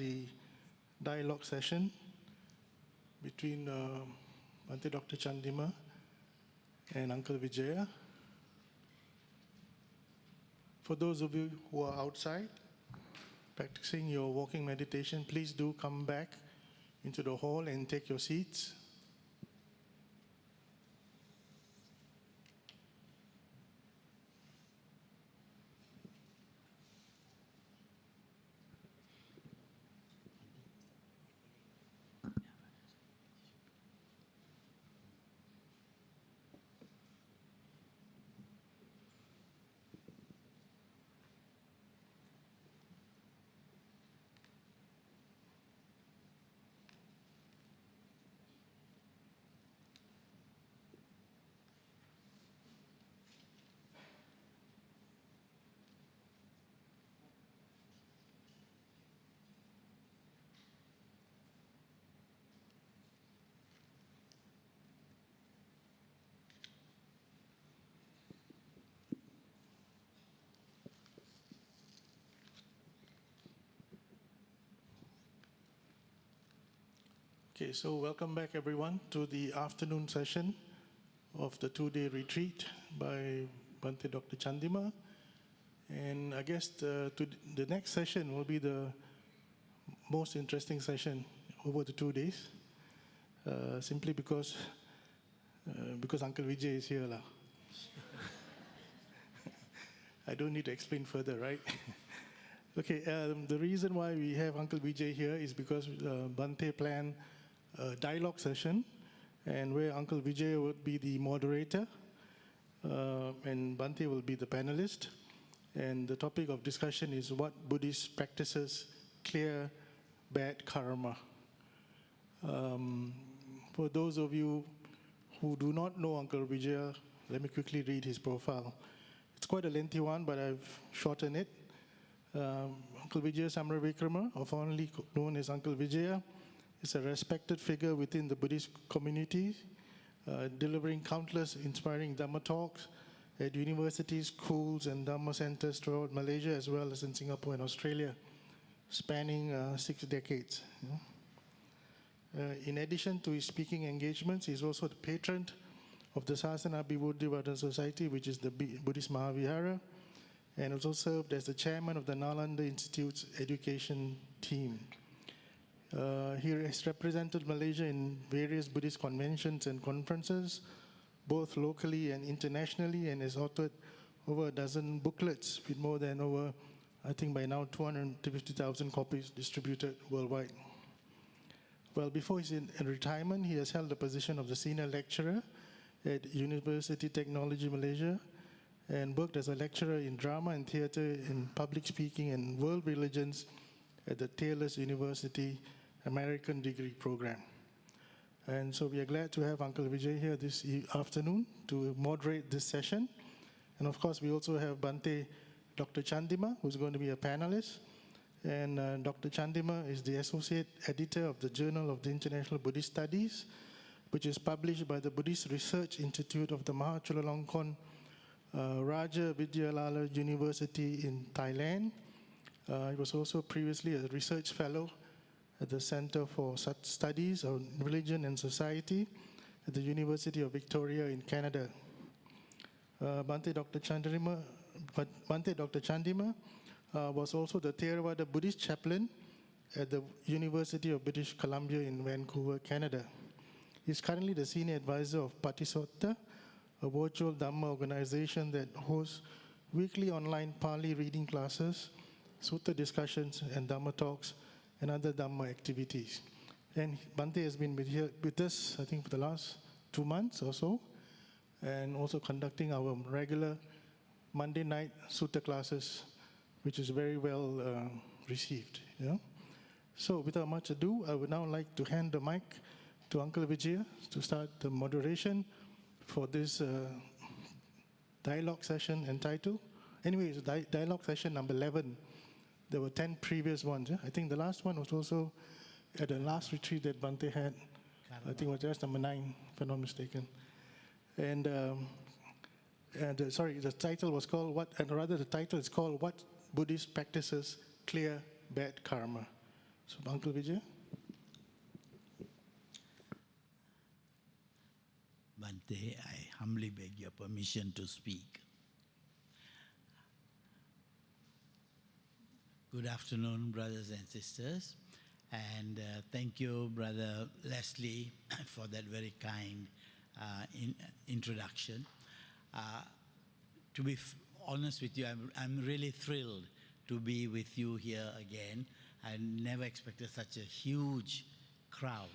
the dialogue session between Bhante Dr. Chandima and Uncle Vijaya. For those of you who are outside practicing your walking meditation, please do come back into the hall and take your seats. Okay, so welcome back everyone to the afternoon session of the two-day retreat by Bhante Dr. Chandima. And I guess the next session will be the most interesting session over the 2 days, simply because Uncle Vijay is here. I don't need to explain further, right? Okay, the reason why we have Uncle Vijay here is because Bhante planned a dialogue session, and where Uncle Vijay would be the moderator, and Bhante will be the panelist. And the topic of discussion is what Buddhist practices clear bad karma. For those of you who do not know Uncle Vijay, let me quickly read his profile. It's quite a lengthy one, but I've shortened it. Uncle Vijaya Samaravikrama, or fondly known as Uncle Vijaya, is a respected figure within the Buddhist community, delivering countless inspiring Dhamma talks at universities, schools, and Dhamma centers throughout Malaysia, as well as in Singapore and Australia, spanning 6 decades. In addition to his speaking engagements, he is also the patron of the Sasana Vibhuddhivardhana Society, which is the Buddhist Mahavihara, and also served as the chairman of the Nalanda Institute's education team. He has represented Malaysia in various Buddhist conventions and conferences, both locally and internationally, and has authored over a dozen booklets with more than over, I think by now, 250,000 copies distributed worldwide. Well, before he's in retirement, he has held the position of the senior lecturer at University Technology Malaysia and worked as a lecturer in drama and theatre, in public speaking and world religions at the Taylor's University American Degree Program. And so we are glad to have Uncle Vijay here this afternoon to moderate this session. And of course, we also have Bhante Dr. Chandima, who's going to be a panelist. And Dr. Chandima is the associate editor of the Journal of the International Buddhist Studies, which is published by the Buddhist Research Institute of the Mahachulalongkorn Raja Vidyalala University in Thailand. He was also previously a research fellow at the Center for Studies on Religion and Society at the University of Victoria in Canada. Bhante Dr. Chandima was also the Theravada Buddhist chaplain at the University of British Columbia in Vancouver, Canada. He is currently the senior advisor of Patisotta, a virtual Dhamma organization that hosts weekly online Pali reading classes, sutta discussions, and Dhamma talks, and other Dhamma activities. And Bhante has been with us, I think, for the last 2 months or so, and also conducting our regular Monday night sutta classes, which is very well received. Yeah? So without much ado, I would now like to hand the mic to Uncle Vijaya to start the moderation for this dialogue session entitled, anyways, dialogue session number 11. There were 10 previous ones. Yeah? I think the last one was also at the last retreat that Bhante had. I think it was just number 9, if I'm not mistaken. And the title was called the title is called What Buddhist Practices Clear Bad Karma. So, Uncle Vijaya. Bhante, I humbly beg your permission to speak. Good afternoon, brothers and sisters. And thank you, Brother Leslie, for that very kind introduction. To be honest with you, I'm really thrilled to be with you here again. I never expected such a huge crowd.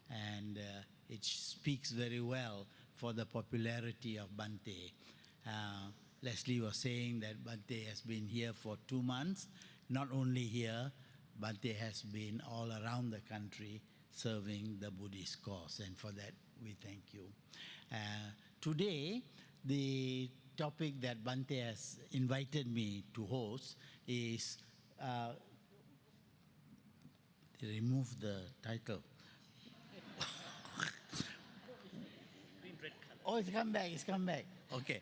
And it speaks very well for the popularity of Bhante. Leslie was saying that Bhante has been here for 2 months. Not only here, Bhante has been all around the country serving the Buddhist cause, and for that we thank you. Today, the topic that Bhante has invited me to host is, remove the title. Oh, it's come back. Okay.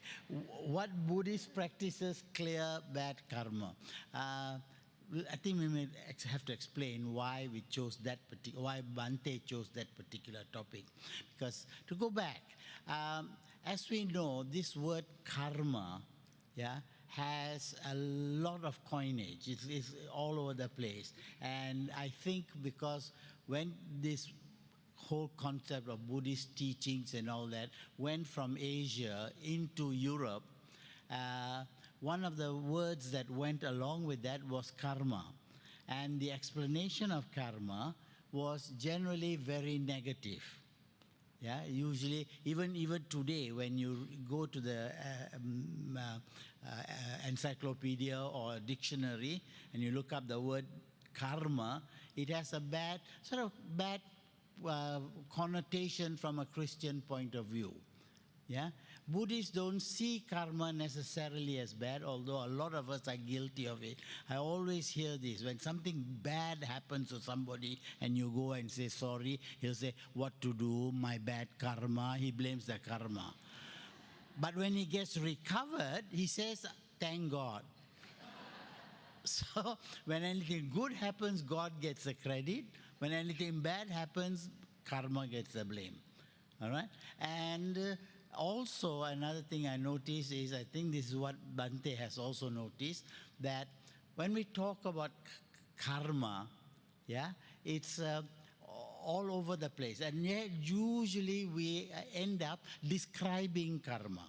What Buddhist practices clear bad karma? I think we may have to explain why we chose why Bhante chose that particular topic. Because to go back, as we know, this word karma, has a lot of coinage. It's all over the place. And I think because when this whole concept of Buddhist teachings and all that went from Asia into Europe, one of the words that went along with that was karma. And the explanation of karma was generally very negative. Usually, even today, when you go to the encyclopedia or dictionary and you look up the word karma, it has a bad connotation from a Christian point of view. Buddhists don't see karma necessarily as bad, although a lot of us are guilty of it. I always hear this. When something bad happens to somebody and you go and say sorry, he'll say, what to do, my bad karma. He blames the karma. But when he gets recovered, he says, thank God. So when anything good happens, God gets the credit. When anything bad happens, karma gets the blame. All right? And also, another thing I noticed is, I think this is what Bhante has also noticed, that when we talk about karma, it's all over the place. And yet, usually we end up describing karma.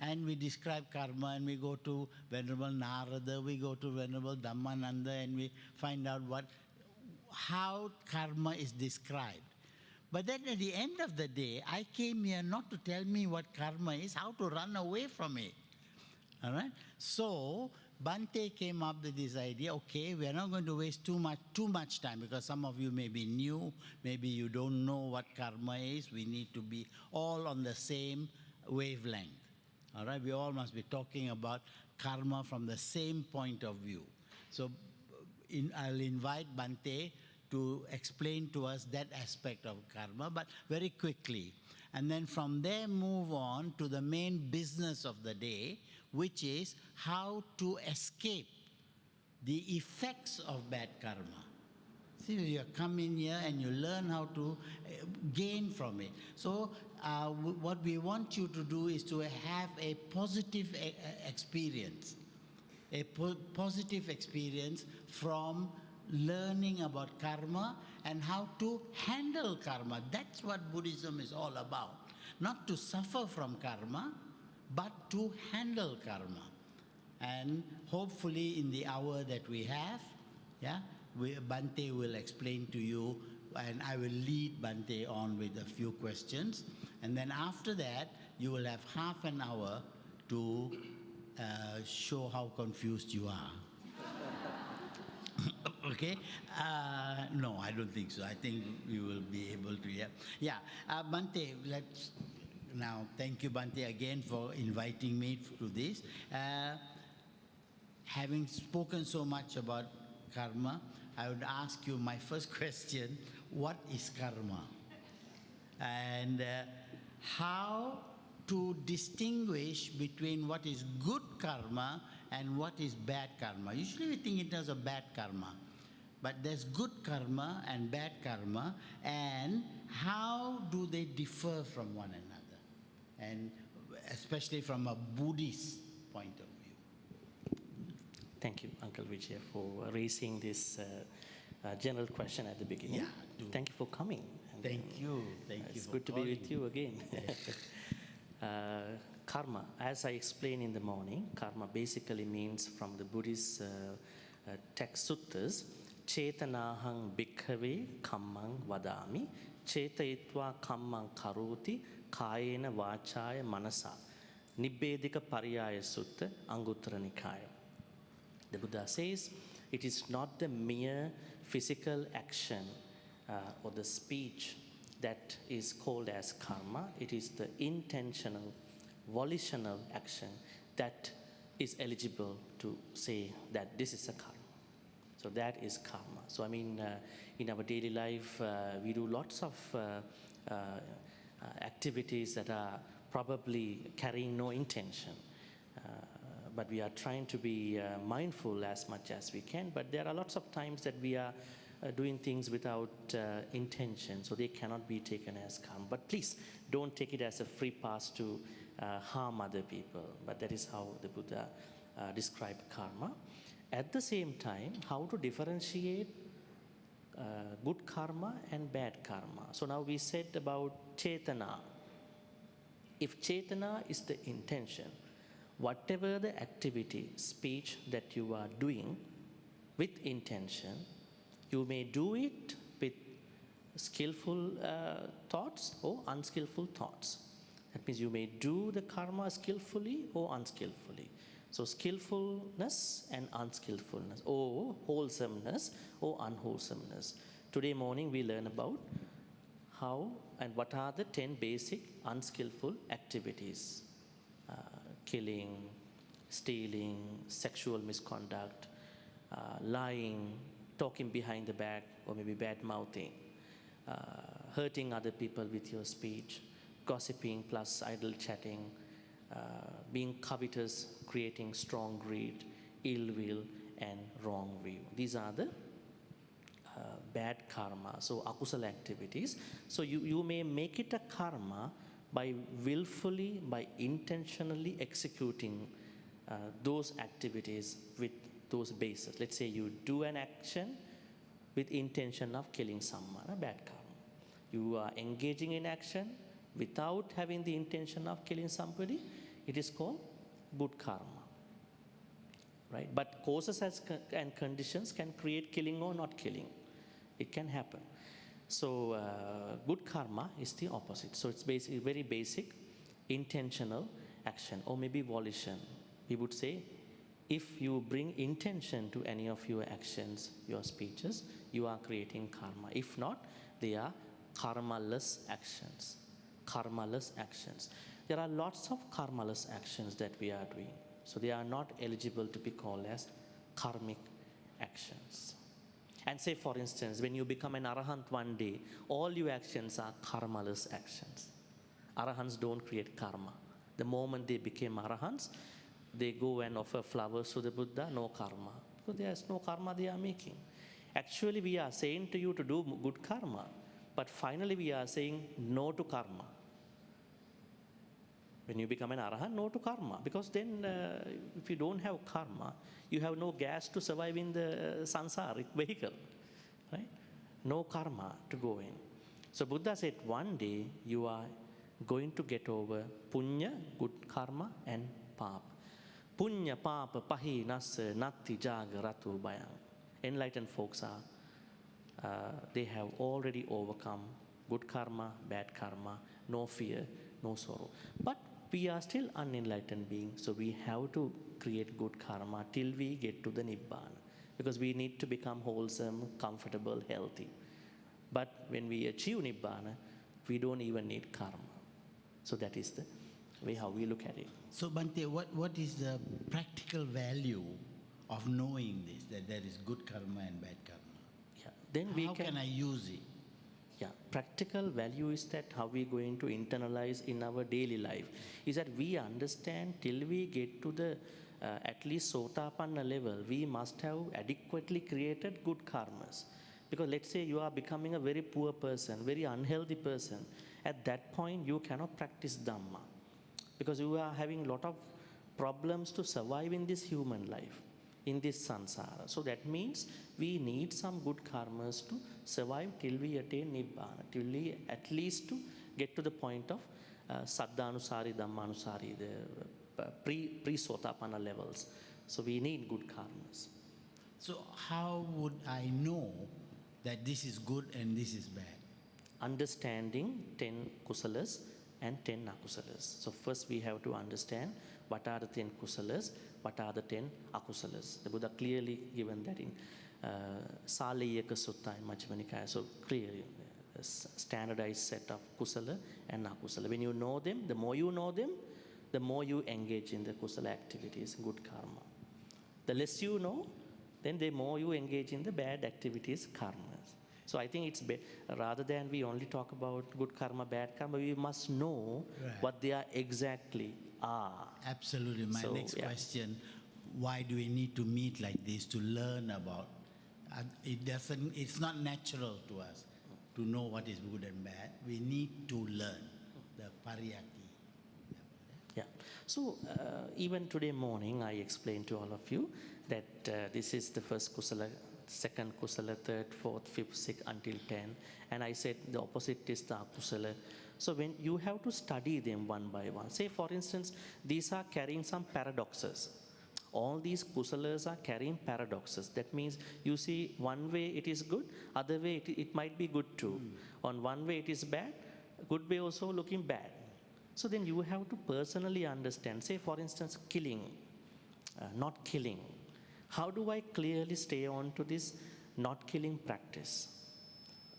And we describe karma, and we go to Venerable Narada, we go to Venerable Dhammananda, and we find out how karma is described. But then at the end of the day, I came here not to tell me what karma is, how to run away from it. All right? So Bhante came up with this idea, okay, we are not going to waste too much time, because some of you may be new, maybe you don't know what karma is. We need to be all on the same wavelength. All right? We all must be talking about karma from the same point of view. So I'll invite Bhante to explain to us that aspect of karma, but very quickly. And then from there move on to the main business of the day, which is how to escape the effects of bad karma. See, you come in here and you learn how to gain from it. So what we want you to do is to have a positive experience. A positive experience from learning about karma and how to handle karma. That's what Buddhism is all about. Not to suffer from karma, but to handle karma. And hopefully in the hour that we have, Bhante will explain to you, and I will lead Bhante on with a few questions. And then after that, you will have half an hour to show how confused you are. Okay? No, I don't think so. I think we will be able to, Bhante, let's now, thank you, Bhante, again for inviting me to this. Having spoken so much about karma, I would ask you my first question, what is karma? And how to distinguish between what is good karma and what is bad karma. Usually we think in terms of bad karma. but there's good karma and bad karma, and how do they differ from one another? And especially from a Buddhist point of view. Thank you, Uncle Vijaya, for raising this general question at the beginning. Yeah, do. Thank you for coming. And Thank you. It's for good to be with calling. you again. Karma, as I explained in the morning, karma basically means from the Buddhist text suttas, Chetanahang bhikkhave kammang vadami, Chetayitva kammang karoti, kayena vachaya manasa, Nibbedika pariyaya sutta, Anguttara Nikaya. The Buddha says, it is not the mere physical action or the speech that is called as karma. It is the intentional, volitional action that is eligible to say that this is a karma. So that is karma. So I mean, in our daily life, we do lots of activities that are probably carrying no intention. But we are trying to be mindful as much as we can. But there are lots of times that we are doing things without intention, so they cannot be taken as karma. But please don't take it as a free pass to harm other people. But that is how the Buddha described karma. At the same time, how to differentiate good karma and bad karma. So now we said about chetana. If chetana is the intention, whatever the activity, speech that you are doing with intention, you may do it with skillful thoughts or unskillful thoughts. That means you may do the karma skillfully or unskillfully. So skillfulness and unskillfulness, or wholesomeness or unwholesomeness. Today morning we learn about how and what are the 10 basic unskillful activities. Killing, stealing, sexual misconduct, lying, talking behind the back, or maybe bad mouthing, hurting other people with your speech, gossiping plus idle chatting, being covetous, creating strong greed, ill will, and wrong view. These are the bad karma, so akusala activities. So you may make it a karma by willfully, by intentionally executing those activities with those bases. Let's say you do an action with intention of killing someone, a bad karma. You are engaging in action without having the intention of killing somebody, it is called good karma. Right? But causes and conditions can create killing or not killing. It can happen. So good karma is the opposite. So it's basically very basic, intentional action, or maybe volition. We would say, if you bring intention to any of your actions, your speeches, you are creating karma. If not, they are karmaless actions. Karmaless actions. There are lots of karmaless actions that we are doing. So they are not eligible to be called as karmic actions. And say, for instance, when you become an arahant one day, all your actions are karmaless actions. Arahants don't create karma. The moment they became arahants, they go and offer flowers to the Buddha, no karma. Because there's no karma they are making. Actually, we are saying to you to do good karma, but finally we are saying no to karma. When you become an arahant, no to karma. Because then if you don't have karma, you have no gas to survive in the sansaric vehicle. Right? No karma to go in. So Buddha said one day you are going to get over punya, good karma, and papa. Punya papa pahi nasa natti jaga ratu bayang. Enlightened folks are, they have already overcome good karma, bad karma, no fear, no sorrow. But we are still unenlightened beings, so we have to create good karma till we get to the Nibbana. Because we need to become wholesome, comfortable, healthy. But when we achieve Nibbana, we don't even need karma. So that is the way how we look at it. So Bhante, what is the practical value of knowing this, that there is good karma and bad karma? Yeah. Then How can I use it? Yeah, practical value is that how we're going to internalize in our daily life. Is that we understand till we get to the at least Sotapanna level, we must have adequately created good karmas. Because let's say you are becoming a very poor person, very unhealthy person. At that point, you cannot practice Dhamma. Because you are having a lot of problems to survive in this human life, in this samsara. So that means we need some good karmas to survive till we attain Nibbana, till we at least to get to the point of Saddhanusari, Dhammanusari, the pre-Sotapanna levels. So we need good karmas. So how would I know that this is good and this is bad? Understanding 10 kusalas and 10 akusalas. So first we have to understand what are the 10 kusalas, what are the 10 akusalas. The Buddha clearly given that in Saliyaka Sutta in Majjhima Nikaya. So clearly a standardized set of kusala and akusala. When you know them, the more you know them, the more you engage in the kusala activities, good karma. The less you know, then the more you engage in the bad activities, karmas. So I think it's rather than we only talk about good karma, bad karma, we must know what they are exactly are. Absolutely. My next question, why do we need to meet like this to learn about? It's not natural to us to know what is good and bad. We need to learn the pariyati. Yeah. So even today morning, I explained to all of you that this is the first kusala, second kusala, third, fourth, fifth, sixth until 10. And I said the opposite is the akusala. So when you have to study them one by one. Say for instance, these are carrying some paradoxes. All these kusalas are carrying paradoxes. That means you see one way it is good, other way it might be good too. On one way it is bad, good way also looking bad. So then you have to personally understand. Say for instance, killing, not killing. How do I clearly stay on to this not killing practice?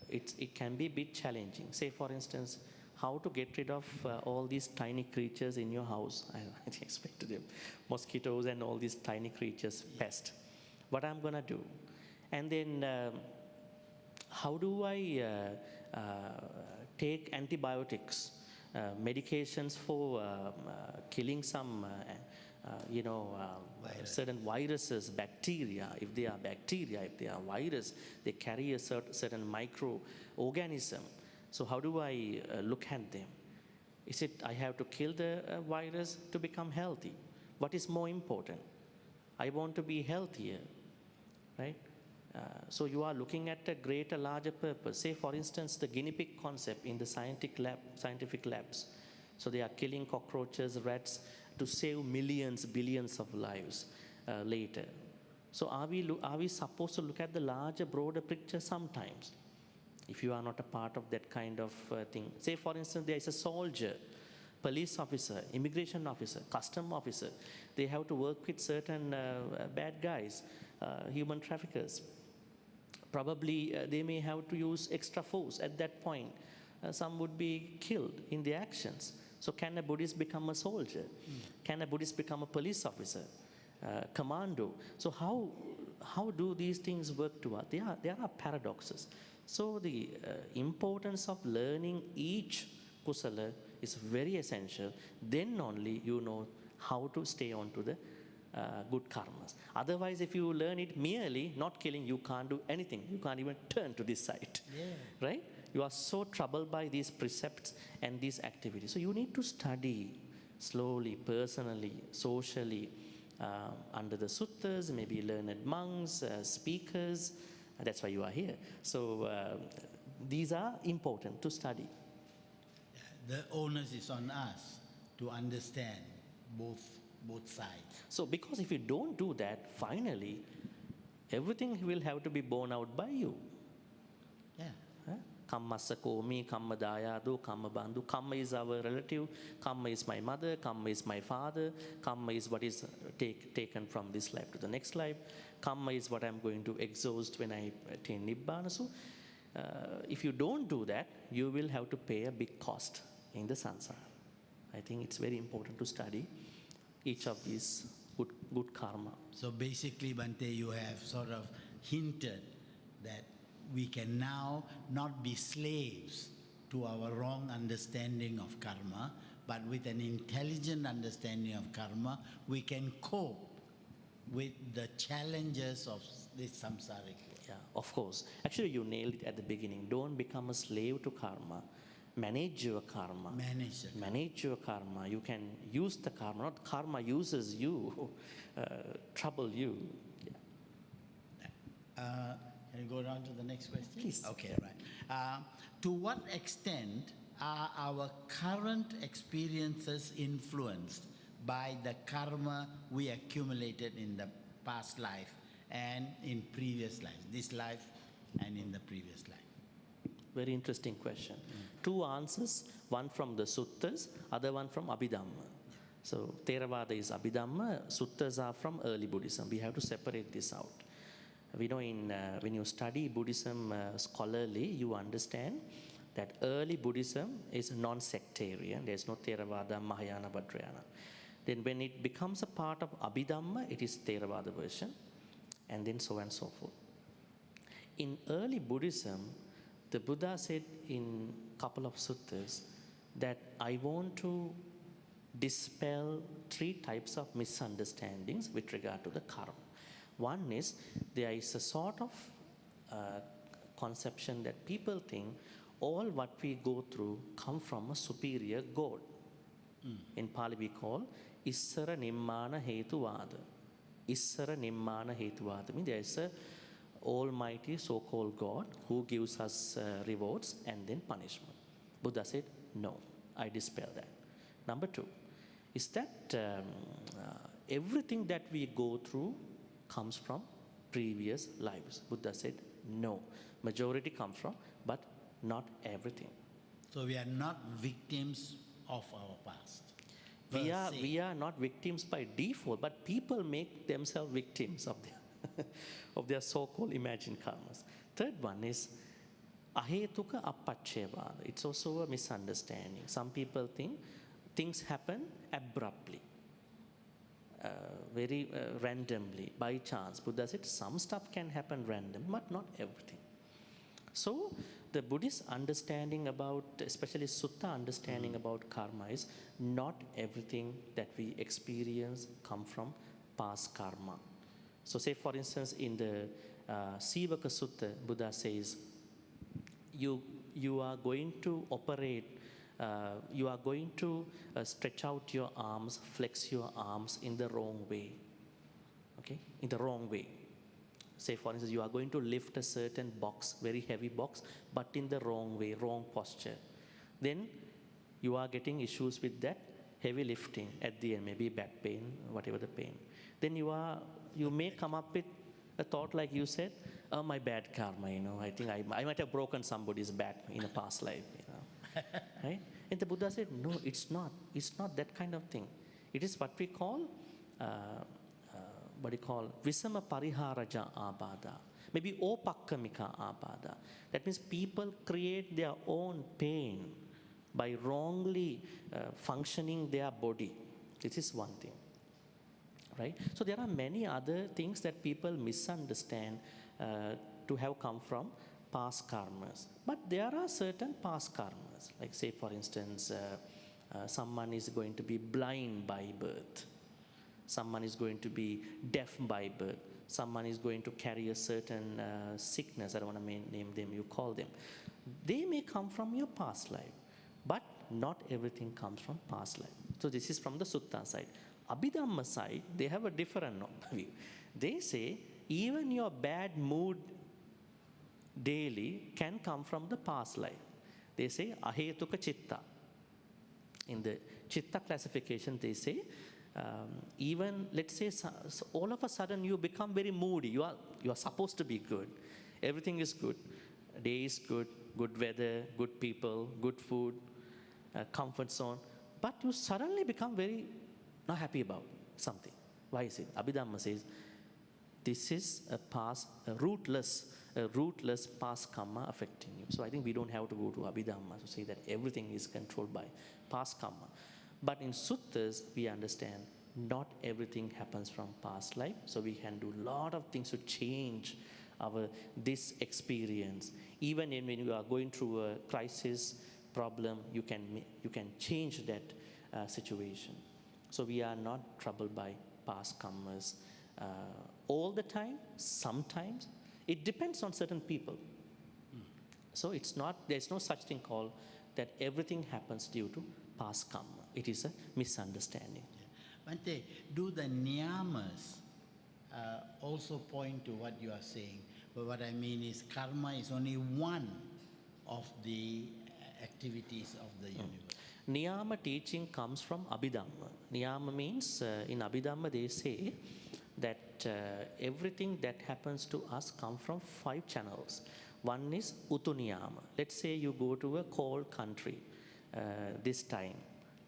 It can be a bit challenging. Say for instance, how to get rid of all these tiny creatures in your house. I explain to them, mosquitoes and all these tiny creatures, pest. What I'm gonna do? And then how do I take antibiotics, medications for killing some certain viruses, bacteria. If they are bacteria, if they are virus, they carry a certain microorganism. So how do I look at them? Is it I have to kill the virus to become healthy? What is more important? I want to be healthier, right? So you are looking at a greater, larger purpose. Say, for instance, the guinea pig concept in the scientific labs. So they are killing cockroaches, rats, to save millions, billions of lives later. So are we supposed to look at the larger, broader picture sometimes? If you are not a part of that kind of thing. Say, for instance, there is a soldier, police officer, immigration officer, custom officer. They have to work with certain bad guys, human traffickers. Probably they may have to use extra force at that point. Some would be killed in the actions. So can a Buddhist become a soldier? Can a Buddhist become a police officer, commando? So how do these things work to us? There are paradoxes. So the importance of learning each kusala is very essential. Then only you know how to stay on to the good karmas. Otherwise, if you learn it merely, not killing, you can't do anything. You can't even turn to this side, right? You are so troubled by these precepts and these activities. So you need to study slowly, personally, socially, under the suttas, maybe learned monks, speakers. That's why you are here. So these are important to study. The onus is on us to understand both sides. So because if you don't do that, finally, everything will have to be borne out by you. Yeah. Kammassa komi, kamma dayadu, kamma bandhu. Kamma is our relative, kamma is my mother, kamma is my father, kamma is what is taken from this life to the next life, kamma is what I'm going to exhaust when I attain Nibbana. So if you don't do that, you will have to pay a big cost in the samsara. I think it's very important to study each of these good karma. So basically, Bhante, you have sort of hinted that we can now not be slaves to our wrong understanding of karma, but with an intelligent understanding of karma, we can cope with the challenges of this samsaric world. Yeah, of course. Actually, you nailed it at the beginning. Don't become a slave to karma. Manage your karma. Manage the karma. Manage your karma. You can use the karma. Not karma uses you, trouble you. Can you go down to the next question? Please. Okay, right. To what extent are our current experiences influenced by the karma we accumulated in the past life and in previous life, this life and in the previous life? Very interesting question. Two answers, one from the suttas, other one from Abhidhamma. So Theravada is Abhidhamma, suttas are from early Buddhism. We have to separate this out. We know when you study Buddhism scholarly, you understand that early Buddhism is non-sectarian. There's no Theravada, Mahayana, Vajrayana. Then when it becomes a part of Abhidhamma, it is Theravada version, and then so on and so forth. In early Buddhism, the Buddha said in a couple of suttas that I want to dispel three types of misunderstandings with regard to the karma. One is there is a sort of conception that people think all what we go through come from a superior God. In Pali we call Issara Nimmana Hetuvada. Issara Nimmana Hetuvada means there is a almighty so-called God who gives us rewards and then punishment. Buddha said, no, I dispel that. Number two is that everything that we go through comes from previous lives. Buddha said, no, majority comes from, but not everything. So we are not victims of our past. We are not victims by default, but people make themselves victims of their, of their so-called imagined karmas. Third one is ahetuka appacchevada. It's also a misunderstanding. Some people think things happen abruptly, very randomly, by chance. Buddha said some stuff can happen random, but not everything. So the Buddhist understanding about, especially sutta understanding about karma is not everything that we experience come from past karma. So say for instance in the Sivaka Sutta, Buddha says, you are going to operate, you are going to stretch out your arms, flex your arms in the wrong way. Okay? In the wrong way. Say for instance, you are going to lift a certain box, very heavy box, but in the wrong way, wrong posture. Then you are getting issues with that heavy lifting at the end, maybe back pain, whatever the pain. Then you may come up with a thought like you said, oh, my bad karma, I think I might have broken somebody's back in a past life, right? And the Buddha said, no, it's not. It's not that kind of thing. It is what we call Visama Pariharaja Abada. Maybe Opakkamika Abada. That means people create their own pain by wrongly functioning their body. This is one thing. Right? So there are many other things that people misunderstand to have come from past karmas. But there are certain past karmas. Like say for instance, someone is going to be blind by birth. Someone is going to be deaf by birth. Someone is going to carry a certain sickness. I don't want to name them, you call them. They may come from your past life, but not everything comes from past life. So this is from the sutta side. Abhidhamma side, they have a different view. They say even your bad mood daily can come from the past life. They say ahetuka chitta. In the chitta classification, they say even let's say all of a sudden you become very moody. You are supposed to be good. Everything is good. Day is good, good weather, good people, good food, comfort zone. But you suddenly become very not happy about something. Why is it? Abhidhamma says this is a rootless past karma affecting you. So I think we don't have to go to Abhidhamma to say that everything is controlled by past karma. But in suttas, we understand not everything happens from past life. So we can do a lot of things to change this experience. Even when you are going through a crisis problem, you can change that situation. So we are not troubled by past karmas all the time, sometimes. It depends on certain people. So there's no such thing called that everything happens due to past karma. It is a misunderstanding. Bhante, do the niyamas also point to what you are saying? But what I mean is karma is only one of the activities of the universe. Niyama teaching comes from Abhidhamma. Niyama means, in Abhidhamma they say that everything that happens to us comes from 5 channels. One is Utuniyama. Let's say you go to a cold country this time.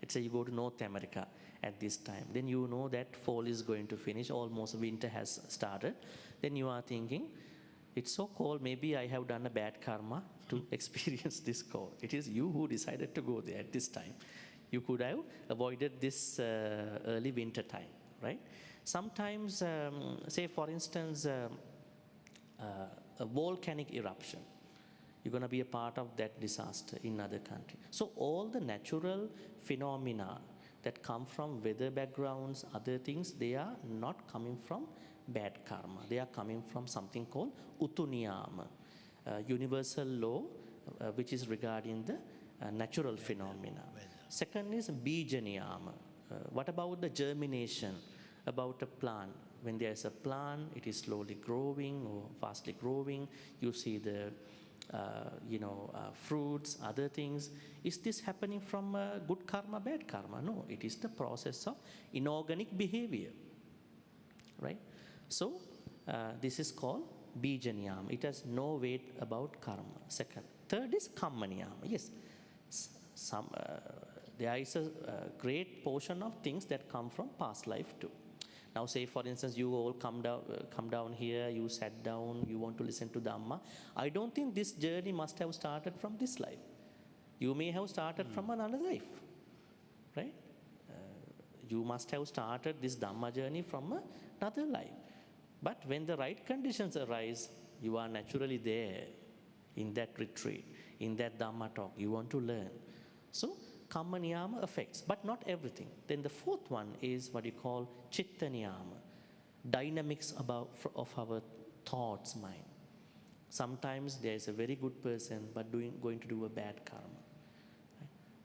Let's say you go to North America at this time. Then you know that fall is going to finish, almost winter has started. Then you are thinking, it's so cold, maybe I have done a bad karma to experience this cold. It is you who decided to go there at this time. You could have avoided this early winter time, right? Sometimes, say for instance, a volcanic eruption. You're going to be a part of that disaster in another country. So all the natural phenomena that come from weather backgrounds, other things, they are not coming from bad karma. They are coming from something called Utuniyama, universal law, which is regarding the natural phenomena. Second is Bija Niyama. What about the germination, about a plant? When there is a plant, it is slowly growing or fastly growing. You see the fruits, other things. Is this happening from good karma, bad karma? No, it is the process of inorganic behavior, right? So this is called Bija Niyama. It has no weight about karma. Second. Third is Kamma Niyama. Yes, there is a great portion of things that come from past life too. Now say for instance you all come down here, you sat down, you want to listen to Dhamma. I don't think this journey must have started from this life. You may have started from another life, right? You must have started this Dhamma journey from another life. But when the right conditions arise, you are naturally there in that retreat, in that Dhamma talk. You want to learn. So Kamma Niyama affects, but not everything. Then the fourth one is what you call Chitta Niyama, dynamics of our thoughts, mind. Sometimes there is a very good person, but going to do a bad karma.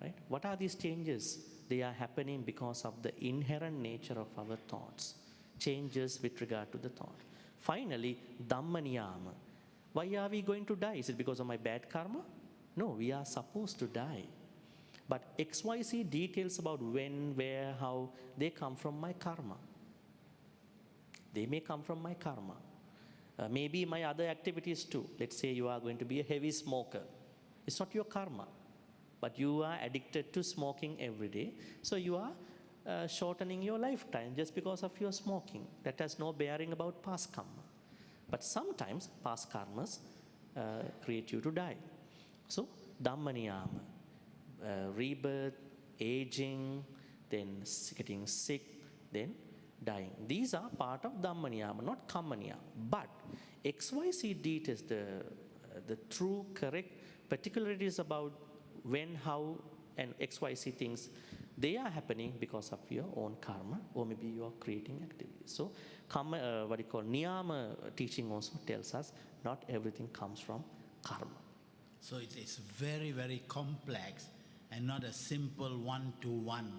Right? What are these changes? They are happening because of the inherent nature of our thoughts, changes with regard to the thought. Finally, Dhamma Niyama. Why are we going to die? Is it because of my bad karma? No, we are supposed to die. But XYZ details about when, where, how, they come from my karma. They may come from my karma. Maybe my other activities too. Let's say you are going to be a heavy smoker. It's not your karma, but you are addicted to smoking every day. So you are shortening your lifetime just because of your smoking. That has no bearing about past karma. But sometimes past karmas create you to die. So Dhamma Niyama. Rebirth, aging, then getting sick, then dying. These are part of Dhamma Niyama, not Kamma Niyama. But XYZ details, the true, correct particularities about when, how, and XYZ things, they are happening because of your own karma, or maybe you are creating activities. So Kamma, what you call Niyama teaching also tells us not everything comes from karma. So it's very, very complex and not a simple one-to-one.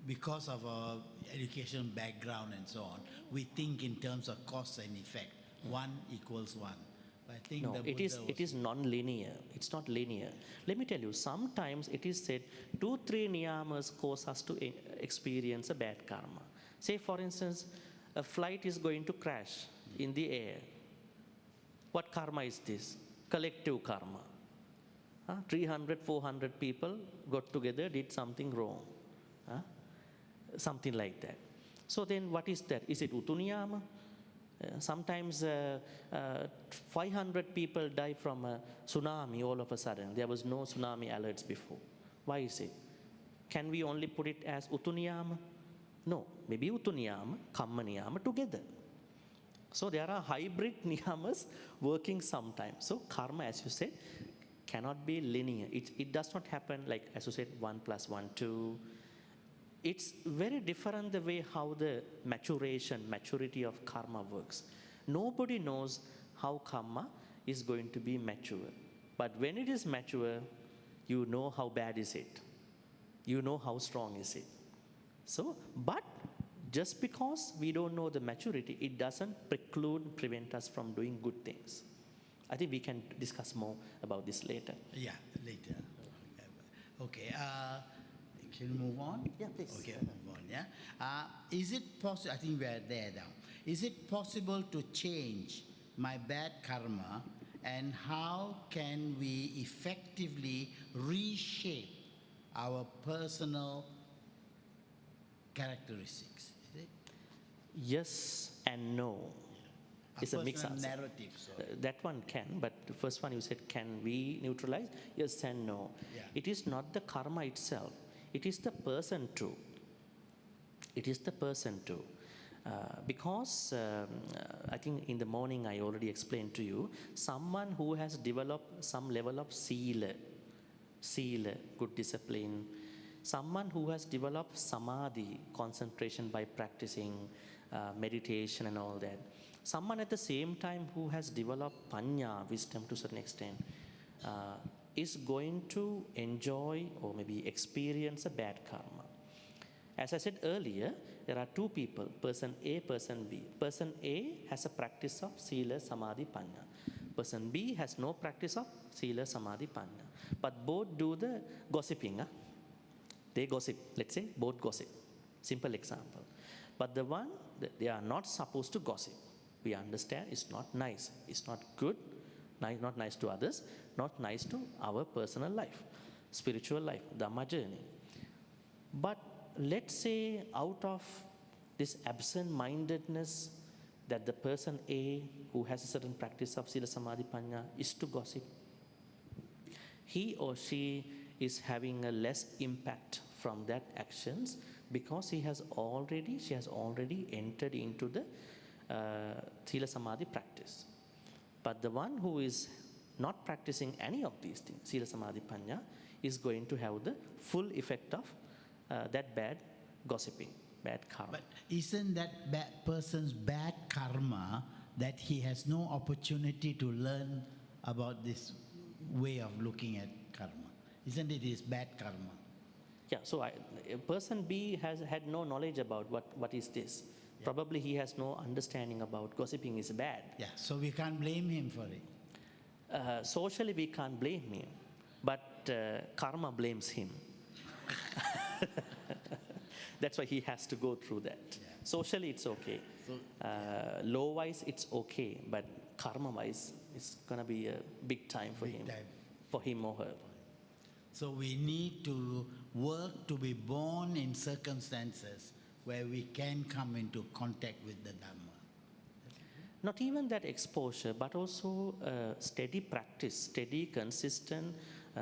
Because of our education background and so on, we think in terms of cause and effect. 1 equals 1. But I think no, it is non-linear. It's not linear. Let me tell you, sometimes it is said 2-3 niyamas cause us to experience a bad karma. Say for instance, a flight is going to crash in the air. What karma is this? Collective karma. 300, 400 people got together, did something wrong. Something like that. So then what is that? Is it Utuniyama? Sometimes 500 people die from a tsunami all of a sudden. There was no tsunami alerts before. Why is it? Can we only put it as Utuniyama? No, maybe Utuniyama, Kamma Niyama together. So there are hybrid niyamas working sometimes. So karma, as you said, cannot be linear. It does not happen like, as you said, 1 + 1, 2. it's very different the way how the maturity of karma works. Nobody knows how karma is going to be mature. But when it is mature, you know how bad is it. You know how strong is it. So, but just because we don't know the maturity, it doesn't prevent us from doing good things. I think we can discuss more about this later. Yeah, later. Okay. Can we move on? Yeah, please. Okay, move on. Yeah. Is it possible? I think we are there now. Is it possible to change my bad karma, and how can we effectively reshape our personal characteristics? Is it? Yes and no. It's a mixed answer. Narrative. Sorry. That one can, but the first one you said, can we neutralize? Yes and no. Yeah. It is not the karma itself. It is the person too. It is the person too. Because I think in the morning I already explained to you, someone who has developed some level of sila, good discipline, someone who has developed samadhi, concentration by practicing meditation and all that, someone at the same time who has developed panya, wisdom to a certain extent, is going to enjoy or maybe experience a bad karma. As I said earlier, there are two people, person A, person B. Person A has a practice of sila, samadhi, panya. Person B has no practice of sila, samadhi, panya. But both do the gossiping. They gossip, let's say, both gossip. Simple example. But the one, they are not supposed to gossip. We understand it's not nice, it's not good, not nice to others, not nice to our personal life, spiritual life, Dhamma journey. But let's say out of this absent-mindedness that the person A who has a certain practice of sila, samadhi, panya is to gossip, he or she is having a less impact from that actions because she has already entered into the sila, samadhi practice. But the one who is not practicing any of these things, sila, samadhi, panya, is going to have the full effect of that bad gossiping, bad karma. But isn't that bad person's bad karma that he has no opportunity to learn about this way of looking at karma? Isn't it his bad karma? Yeah, so person B has had no knowledge about what is this. Yeah. Probably he has no understanding about gossiping is bad. Yeah, so we can't blame him for it. Socially we can't blame him, but karma blames him. That's why he has to go through that. Yeah. Socially it's okay. So, law-wise it's okay, but karma-wise it's going to be a big time for him. For him or her. So we need to work to be born in circumstances where we can come into contact with the Dhamma. Not even that exposure, but also steady practice, steady, consistent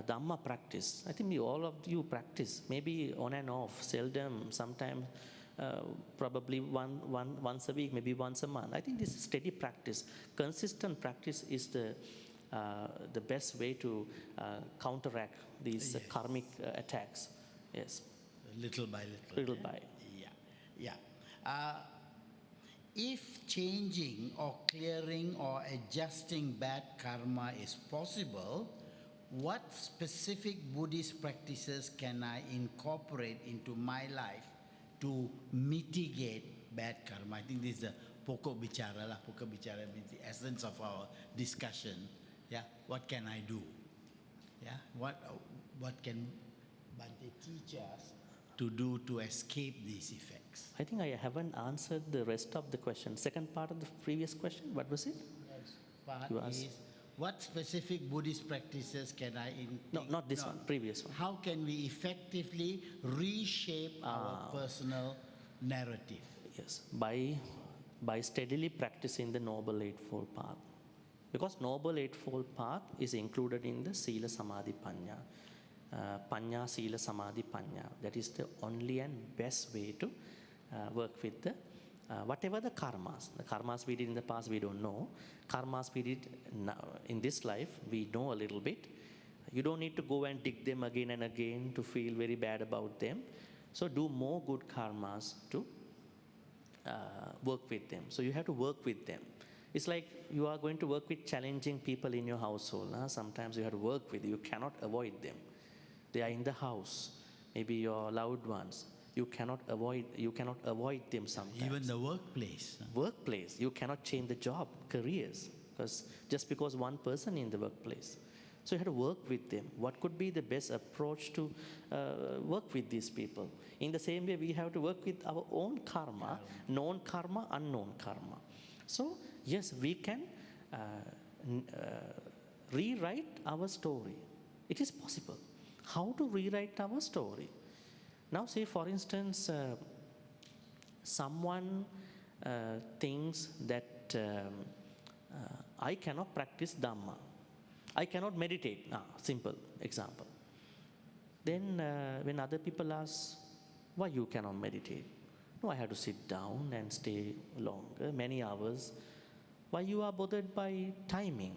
Dhamma practice. I think all of you practice, maybe on and off, seldom, sometimes probably once a week, maybe once a month. I think this is steady practice. Consistent practice is the best way to counteract these karmic attacks. Yes. Little by little. Little by. Yeah. If changing or clearing or adjusting bad karma is possible, what specific Buddhist practices can I incorporate into my life to mitigate bad karma? I think this is the pokok bicara lah. Pokok bicara means the essence of our discussion. Yeah, what can I do? Yeah, what can Bhante teach us to do to escape these effects? I think I haven't answered the rest of the question. Second part of the previous question, what was it? Yes, part is, what specific Buddhist practices can I... No, not this one, previous one. How can we effectively reshape our personal narrative? Yes, by steadily practicing the Noble Eightfold Path. Because Noble Eightfold Path is included in the Sila Samadhi Panya. Panya, Sila, Samadhi, Panya. That is the only and best way to work with the whatever the karmas. The karmas we did in the past, we don't know. Karmas we did now, in this life, we know a little bit. You don't need to go and dig them again and again to feel very bad about them. So do more good karmas to work with them. So you have to work with them. It's like you are going to work with challenging people in your household. Sometimes you have to work with. You cannot avoid them. They are in the house. Maybe your loved ones. You cannot avoid them sometimes. Even the workplace. Workplace. You cannot change the job, careers, just because one person in the workplace. So you have to work with them. What could be the best approach to work with these people? In the same way, we have to work with our own karma, known karma, unknown karma. So yes, we can rewrite our story. It is possible. How to rewrite our story? Now say for instance, someone thinks that I cannot practice Dhamma. I cannot meditate. Simple example. Then when other people ask, why you cannot meditate? No, I have to sit down and stay longer, many hours. Why you are bothered by timing?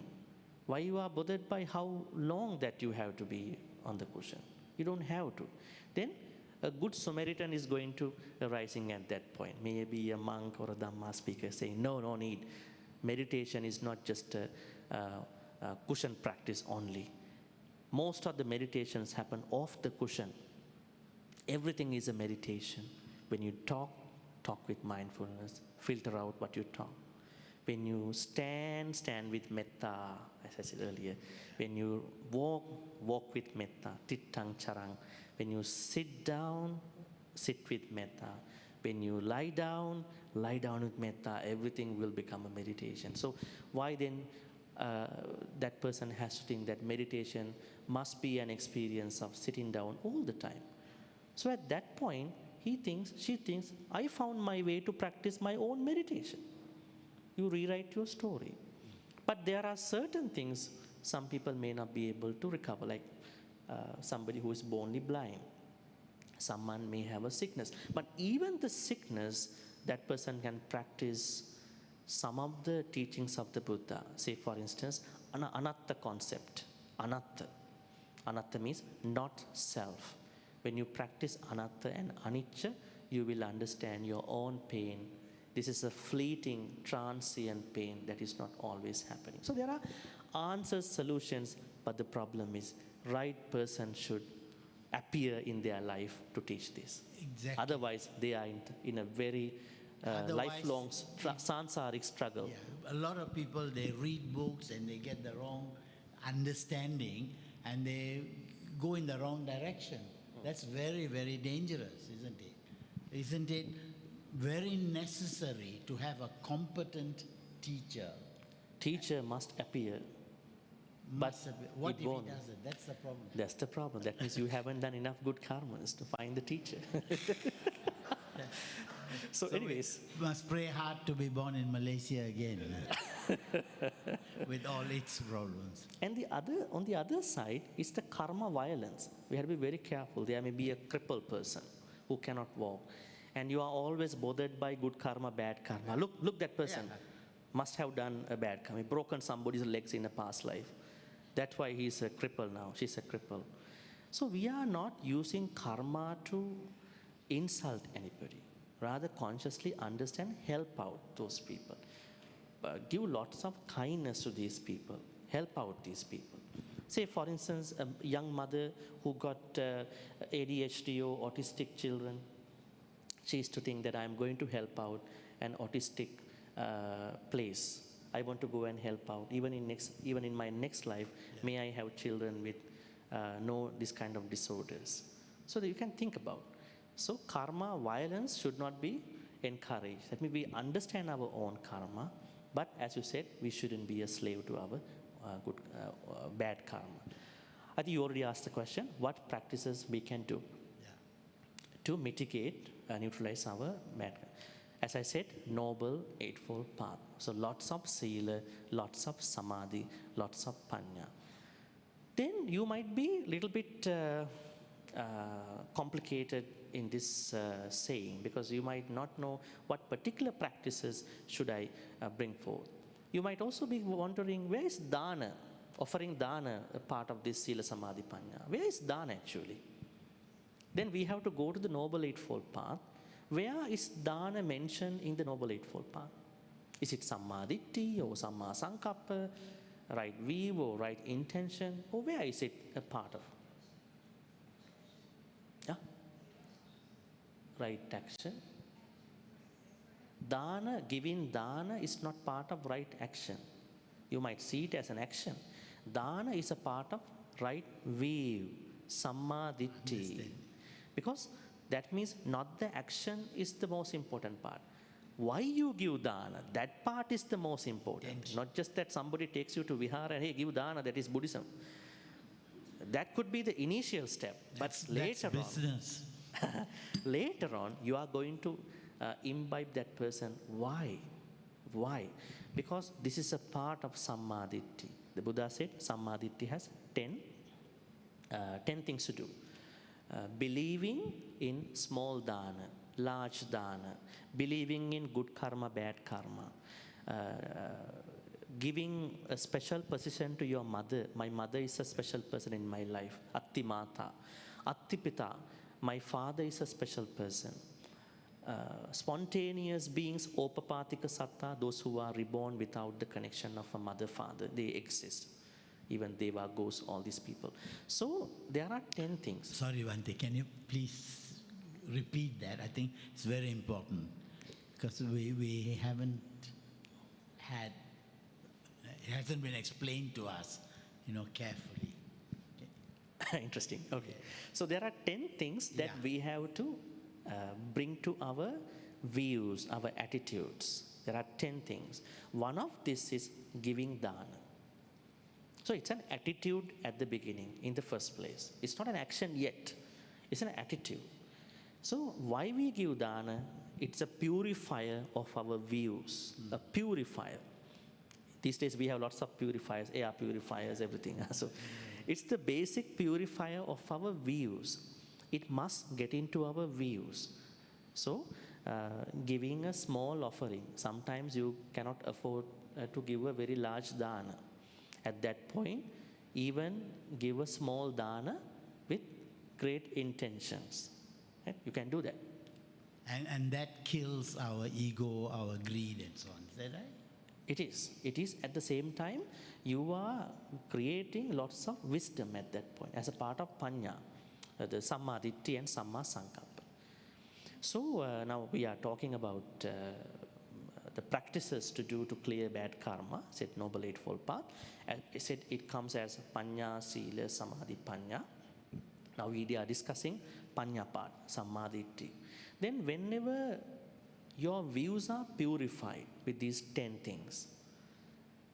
Why you are bothered by how long that you have to be on the cushion? You don't have to. Then a good Samaritan is going to arising at that point. Maybe a monk or a Dhamma speaker saying, no need. Meditation is not just a cushion practice only. Most of the meditations happen off the cushion. Everything is a meditation. When you talk with mindfulness, filter out what you talk. When you stand with metta, as I said earlier. When you walk with metta, tittang charang. When you sit down, sit with metta. When you lie down with metta. Everything will become a meditation. So why then that person has to think that meditation must be an experience of sitting down all the time? So at that point, she thinks, I found my way to practice my own meditation. You rewrite your story. But there are certain things some people may not be able to recover, like somebody who is bornly blind. Someone may have a sickness. But even the sickness, that person can practice some of the teachings of the Buddha. Say, for instance, anatta concept. Anatta means not self. When you practice anatta and anicca, you will understand your own pain. This is a fleeting, transient pain that is not always happening. So there are answers, solutions, but the problem is right person should appear in their life to teach this. Exactly. Otherwise, they are in a very lifelong sansaric struggle. Yeah, a lot of people, they read books and they get the wrong understanding and they go in the wrong direction. That's very, very dangerous, isn't it? Isn't it very necessary to have a competent teacher? Teacher must appear. What if he doesn't? That's the problem. That's the problem. That means you haven't done enough good karmas to find the teacher. So anyways. We must pray hard to be born in Malaysia again with all its problems. And on the other side is the karma violence. We have to be very careful. There may be a crippled person who cannot walk. And you are always bothered by good karma, bad karma. Look that person must have done a bad karma. Broken somebody's legs in a past life. That's why he's a cripple now. She's a cripple. So we are not using karma to insult anybody. Rather consciously understand, help out those people. Give lots of kindness to these people. Help out these people. Say, for instance, a young mother who got ADHD or autistic children. She is to think that I'm going to help out an autistic place. I want to go and help out. Even in my next life, may I have children with this kind of disorders. So that you can think about. So karma violence should not be encouraged. That means we understand our own karma, but as you said, we shouldn't be a slave to our bad karma. I think you already asked the question, what practices we can do to mitigate, neutralize our bad karma. As I said, noble eightfold path. So lots of sila, lots of samadhi, lots of panya. Then you might be a little bit complicated in this saying, because you might not know what particular practices should I bring forth. You might also be wondering, where is dana, offering dana, a part of this sila, samadhi, panya? Where is dana actually? then we have to go to the Noble Eightfold Path. Where is dana mentioned in the Noble Eightfold Path? Is it Sammaditthi or Samma Sankappa, right view or right intention? Or where is it a part of? Yeah? Right action. Dana, giving dana is not part of right action. You might see it as an action. Dana is a part of right view, Sammaditthi. Because that means not the action is the most important part. Why you give dana, that part is the most important. Not just that somebody takes you to vihara and hey, give dana, that is Buddhism. That could be the initial step. But later on, later on, you are going to imbibe that person. Why? Why? Because this is a part of Sammaditthi. The Buddha said Sammaditthi has 10 things to do. Believing in small dana, large dana, believing in good karma, bad karma, giving a special position to your mother. My mother is a special person in my life. Atti Mata. Atti Pita. My father is a special person. Spontaneous beings, Opapatika Satta, those who are reborn without the connection of a mother-father, they exist. Even Deva, ghosts, all these people. So there are 10 things. Sorry, Bhante, can you please repeat that? I think it's very important because we haven't had, it hasn't been explained to us, carefully. Okay. Interesting. Okay. So there are 10 things that we have to bring to our views, our attitudes. There are 10 things. One of this is giving dana. So it's an attitude at the beginning, in the first place. It's not an action yet. It's an attitude. So why we give dana? It's a purifier of our views, a purifier. These days we have lots of purifiers, air purifiers, everything. So it's the basic purifier of our views. It must get into our views. So giving a small offering, sometimes you cannot afford to give a very large dana. At that point, even give a small dana with great intentions. Right? You can do that. And that kills our ego, our greed and so on. Is that right? It is. It is at the same time, you are creating lots of wisdom at that point as a part of panya, the Sammaditthi and Samma Sankappa. So now we are talking about the practices to do to clear bad karma, said Noble Eightfold Path. And I said it comes as Panya, Sila, Samadhi, Panya. Now we are discussing Panya part, Sammaditthi. Then whenever your views are purified with these 10 things,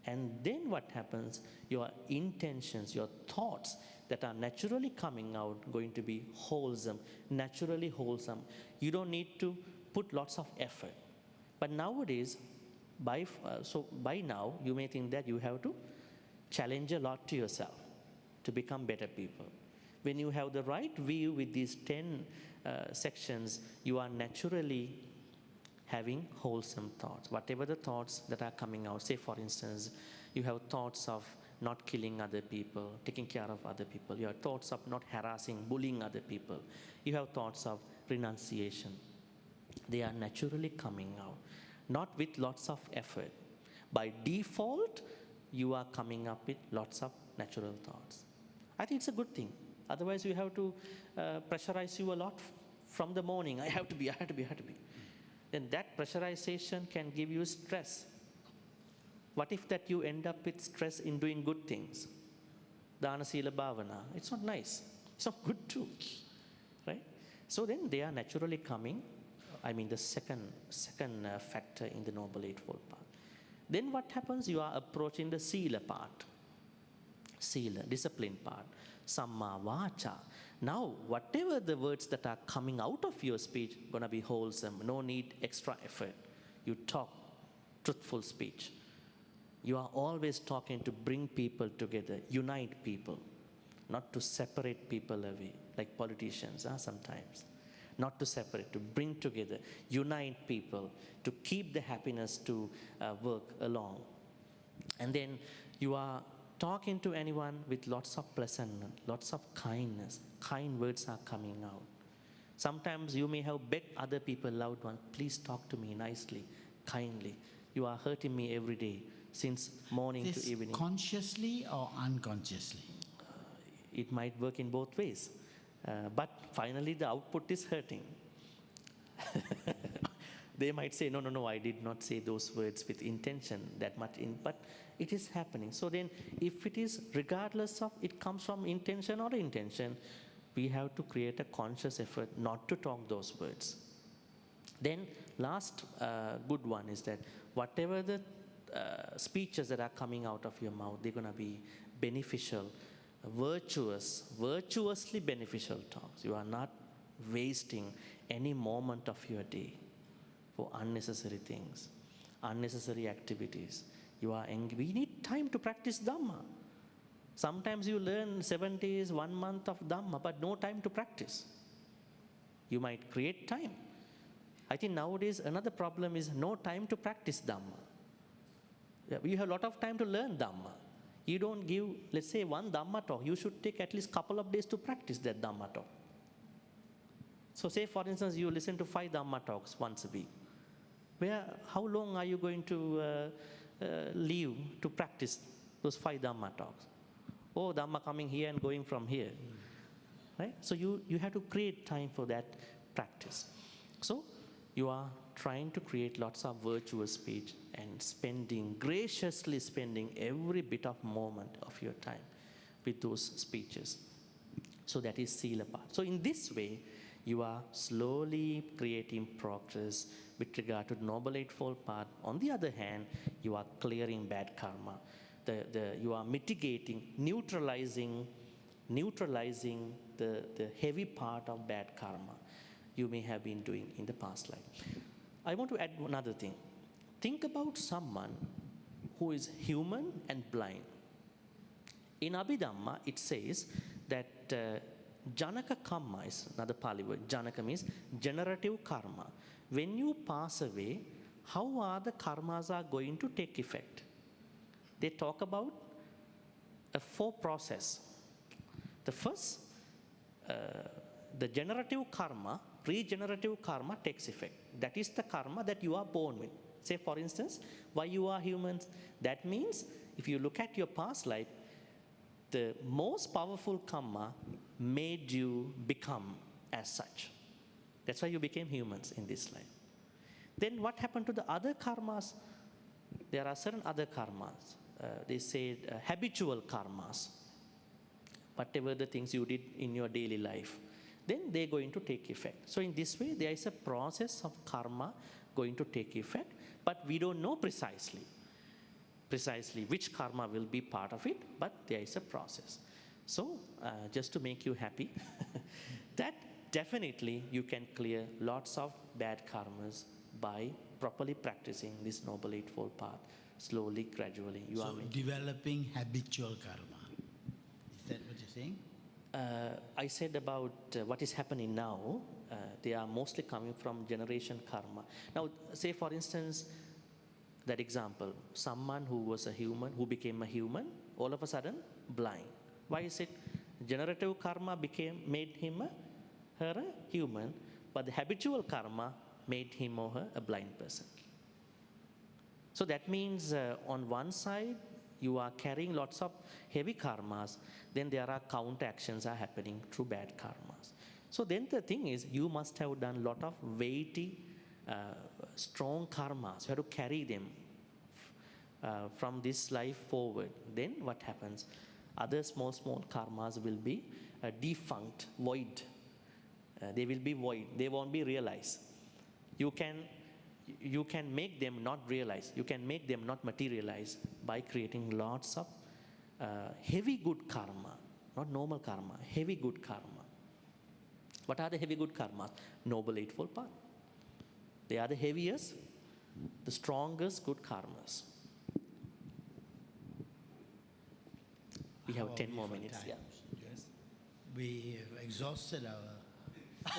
and then what happens, your intentions, your thoughts that are naturally coming out going to be wholesome, naturally wholesome. You don't need to put lots of effort. But nowadays, by now, you may think that you have to challenge a lot to yourself to become better people. When you have the right view with these 10 sections, you are naturally having wholesome thoughts. Whatever the thoughts that are coming out, say for instance, you have thoughts of not killing other people, taking care of other people. You have thoughts of not harassing, bullying other people. You have thoughts of renunciation. They are naturally coming out, not with lots of effort. By default, you are coming up with lots of natural thoughts. I think it's a good thing. Otherwise, you have to pressurize you a lot from the morning. I have to be. Then that pressurization can give you stress. What if that you end up with stress in doing good things? Dana, Sila, Bhavana. It's not nice. It's not good too. Right? So then they are naturally coming. I mean the second factor in the Noble Eightfold Path. Then what happens? You are approaching the Sila part. Sila, discipline part. Samma Vacha. Now, whatever the words that are coming out of your speech, going to be wholesome. No need extra effort. You talk truthful speech. You are always talking to bring people together, unite people, not to separate people away, like politicians sometimes. Not to separate, to bring together, unite people, to keep the happiness to work along. And then you are talking to anyone with lots of pleasantness, lots of kindness. Kind words are coming out. Sometimes you may have begged other people, loved ones, please talk to me nicely, kindly. You are hurting me every day, since morning This to evening. consciously or unconsciously? It might work in both ways. But finally, the output is hurting. They might say, no, I did not say those words with intention, that much but it is happening. So then, if it is, regardless of it comes from intention or intention, we have to create a conscious effort not to talk those words. Then, last good one is that whatever the speeches that are coming out of your mouth, they're going to be beneficial, virtuously beneficial talks. You are not wasting any moment of your day for unnecessary things, unnecessary activities. We need time to practice Dhamma. Sometimes you learn 7 days, 1 month of Dhamma, but no time to practice. You might create time. I think nowadays another problem is no time to practice Dhamma. You have a lot of time to learn Dhamma. You don't give, let's say, one Dhamma talk. You should take at least a couple of days to practice that Dhamma talk. So say, for instance, you listen to 5 Dhamma talks once a week. How long are you going to leave to practice those 5 Dhamma talks? Oh, Dhamma coming here and going from here. Right? So you have to create time for that practice. So you are trying to create lots of virtuous speech and graciously spending every bit of moment of your time with those speeches. So that is Sila part. So in this way, you are slowly creating progress with regard to the Noble Eightfold Path. On the other hand, you are clearing bad karma. You are mitigating, neutralizing the heavy part of bad karma you may have been doing in the past life. I want to add another thing. Think about someone who is human and blind. In Abhidhamma, it says that Janaka karma is another Pali word. Janaka means generative karma. When you pass away, how are the karmas are going to take effect? They talk about a 4 process. The first, the generative karma, regenerative karma takes effect. That is the karma that you are born with. Say, for instance, why you are humans. That means if you look at your past life, the most powerful karma made you become as such. That's why you became humans in this life. Then what happened to the other karmas? There are certain other karmas. They say habitual karmas. Whatever the things you did in your daily life, then they're going to take effect. So in this way, there is a process of karma going to take effect, but we don't know precisely which karma will be part of it, but there is a process. So just to make you happy, that definitely you can clear lots of bad karmas by properly practicing this Noble Eightfold Path, slowly, gradually. Developing habitual karma. Is that what you're saying? I said about what is happening now, they are mostly coming from generation karma. Now, say for instance, that example, someone who was a human, who became a human, all of a sudden blind. Why is it? Generative karma made her a human, but the habitual karma made him or her a blind person. So that means on one side, you are carrying lots of heavy karmas, then there are counteractions are happening through bad karmas. So then the thing is, you must have done a lot of weighty, strong karmas. You have to carry them from this life forward. Then what happens? Other small karmas will be defunct, void. They will be void. They won't be realized. You can make them not realize. You can make them not materialize by creating lots of heavy good karma, not normal karma, heavy good karma. What are the heavy good karmas? Noble Eightfold Path. They are the heaviest, the strongest good karmas. We have 10 more minutes. Yeah. Yes. We have exhausted our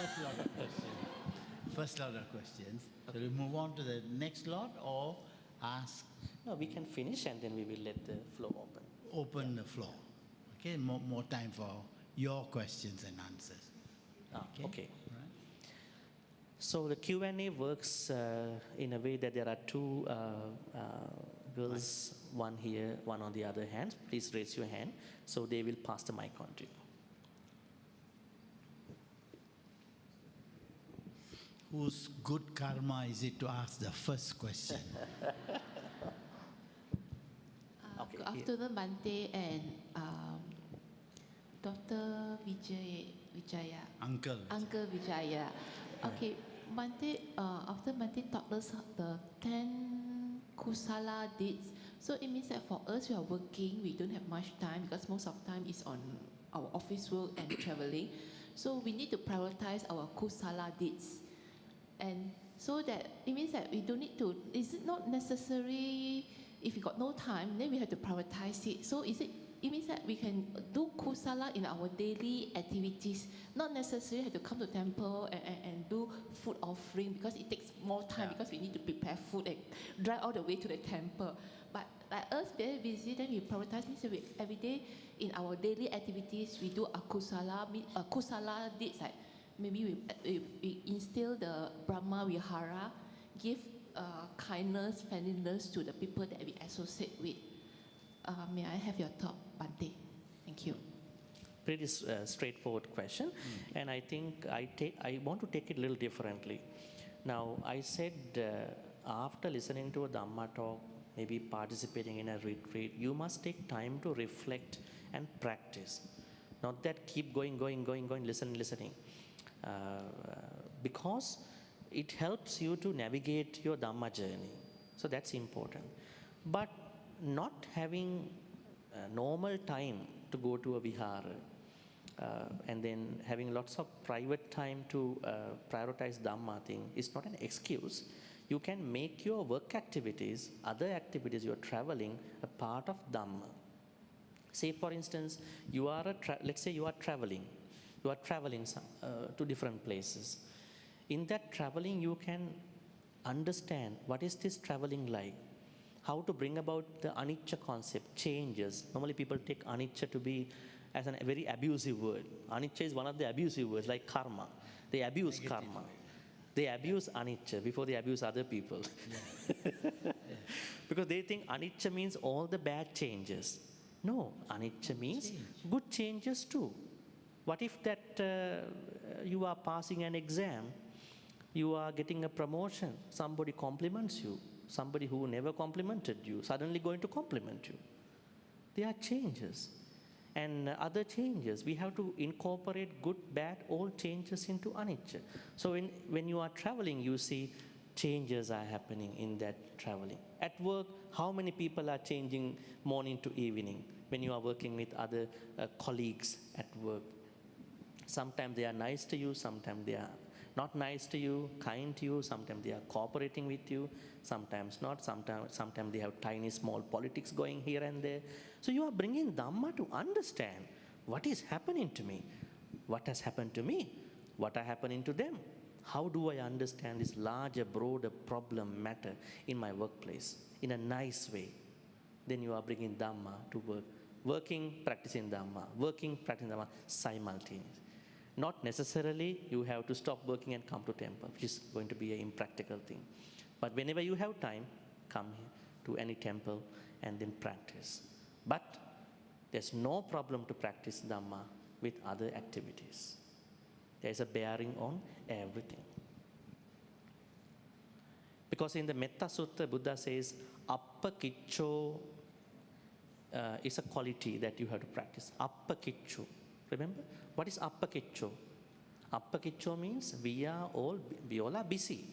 first lot of questions. So we move on to the next lot or ask? No, we can finish and then we will let the floor open. Open the floor. Okay, more time for your questions and answers. Okay. Right. So the Q&A works in a way that there are two girls, one here, one on the other hand. Please raise your hand, so they will pass the mic on to you. Whose good karma is it to ask the first question? Okay, Good afternoon, Bhante and Dr. Vijaya. Uncle. Uncle Vijaya. Okay, Bhante, after Bhante taught us the 10 kusala deeds, so it means that for us, we are working, we don't have much time because most of the time is on our office work and traveling. So we need to prioritize our kusala deeds. And so that it means that we don't need to, is it not necessary, if we got no time, then we have to prioritize it. So it means that we can do kusala in our daily activities, not necessarily have to come to temple and do food offering because it takes more time because we need to prepare food and drive all the way to the temple. But like us, very busy, then we prioritize, means that we, every day in our daily activities, we do a kusala deeds, like maybe we instill the Brahma Vihara, give kindness, friendliness to the people that we associate with. May I have your thought, Bhante? Thank you. Pretty straightforward question, and I think I want to take it a little differently. Now, I said after listening to a Dhamma talk, maybe participating in a retreat, you must take time to reflect and practice. Not that keep going, listening. Because it helps you to navigate your Dhamma journey. So that's important. But not having normal time to go to a vihara and then having lots of private time to prioritize Dhamma thing is not an excuse. You can make your work activities, other activities, you're traveling, a part of Dhamma. Say for instance, let's say you are traveling to different places. In that traveling, you can understand what is this traveling like, how to bring about the anicca concept, changes. Normally people take anicca to be as a very abusive word. Anicca is one of the abusive words, like karma. They abuse karma. They abuse anicca before they abuse other people. Because they think anicca means all the bad changes. No, anicca means good changes too. What if that you are passing an exam, you are getting a promotion, somebody compliments you, somebody who never complimented you, suddenly going to compliment you. There are changes. And other changes, we have to incorporate good, bad, all changes into anicca. So when you are traveling, you see changes are happening in that traveling. At work, how many people are changing morning to evening when you are working with other colleagues at work? Sometimes they are nice to you, sometimes they are not nice to you, kind to you, sometimes they are cooperating with you, sometimes not, sometimes they have tiny small politics going here and there. So you are bringing Dhamma to understand what is happening to me, what has happened to me, what are happening to them. How do I understand this larger, broader problem, matter in my workplace in a nice way? Then you are bringing Dhamma to work. Working, practicing Dhamma, working, practicing Dhamma simultaneously. Not necessarily you have to stop working and come to temple, which is going to be an impractical thing. But whenever you have time, come here to any temple and then practice. But there's no problem to practice Dhamma with other activities. There's a bearing on everything. Because in the Metta Sutta, Buddha says, Appakiccho is a quality that you have to practice. Appakiccho. Remember? What is appakiccho? Appakiccho means we all are busy.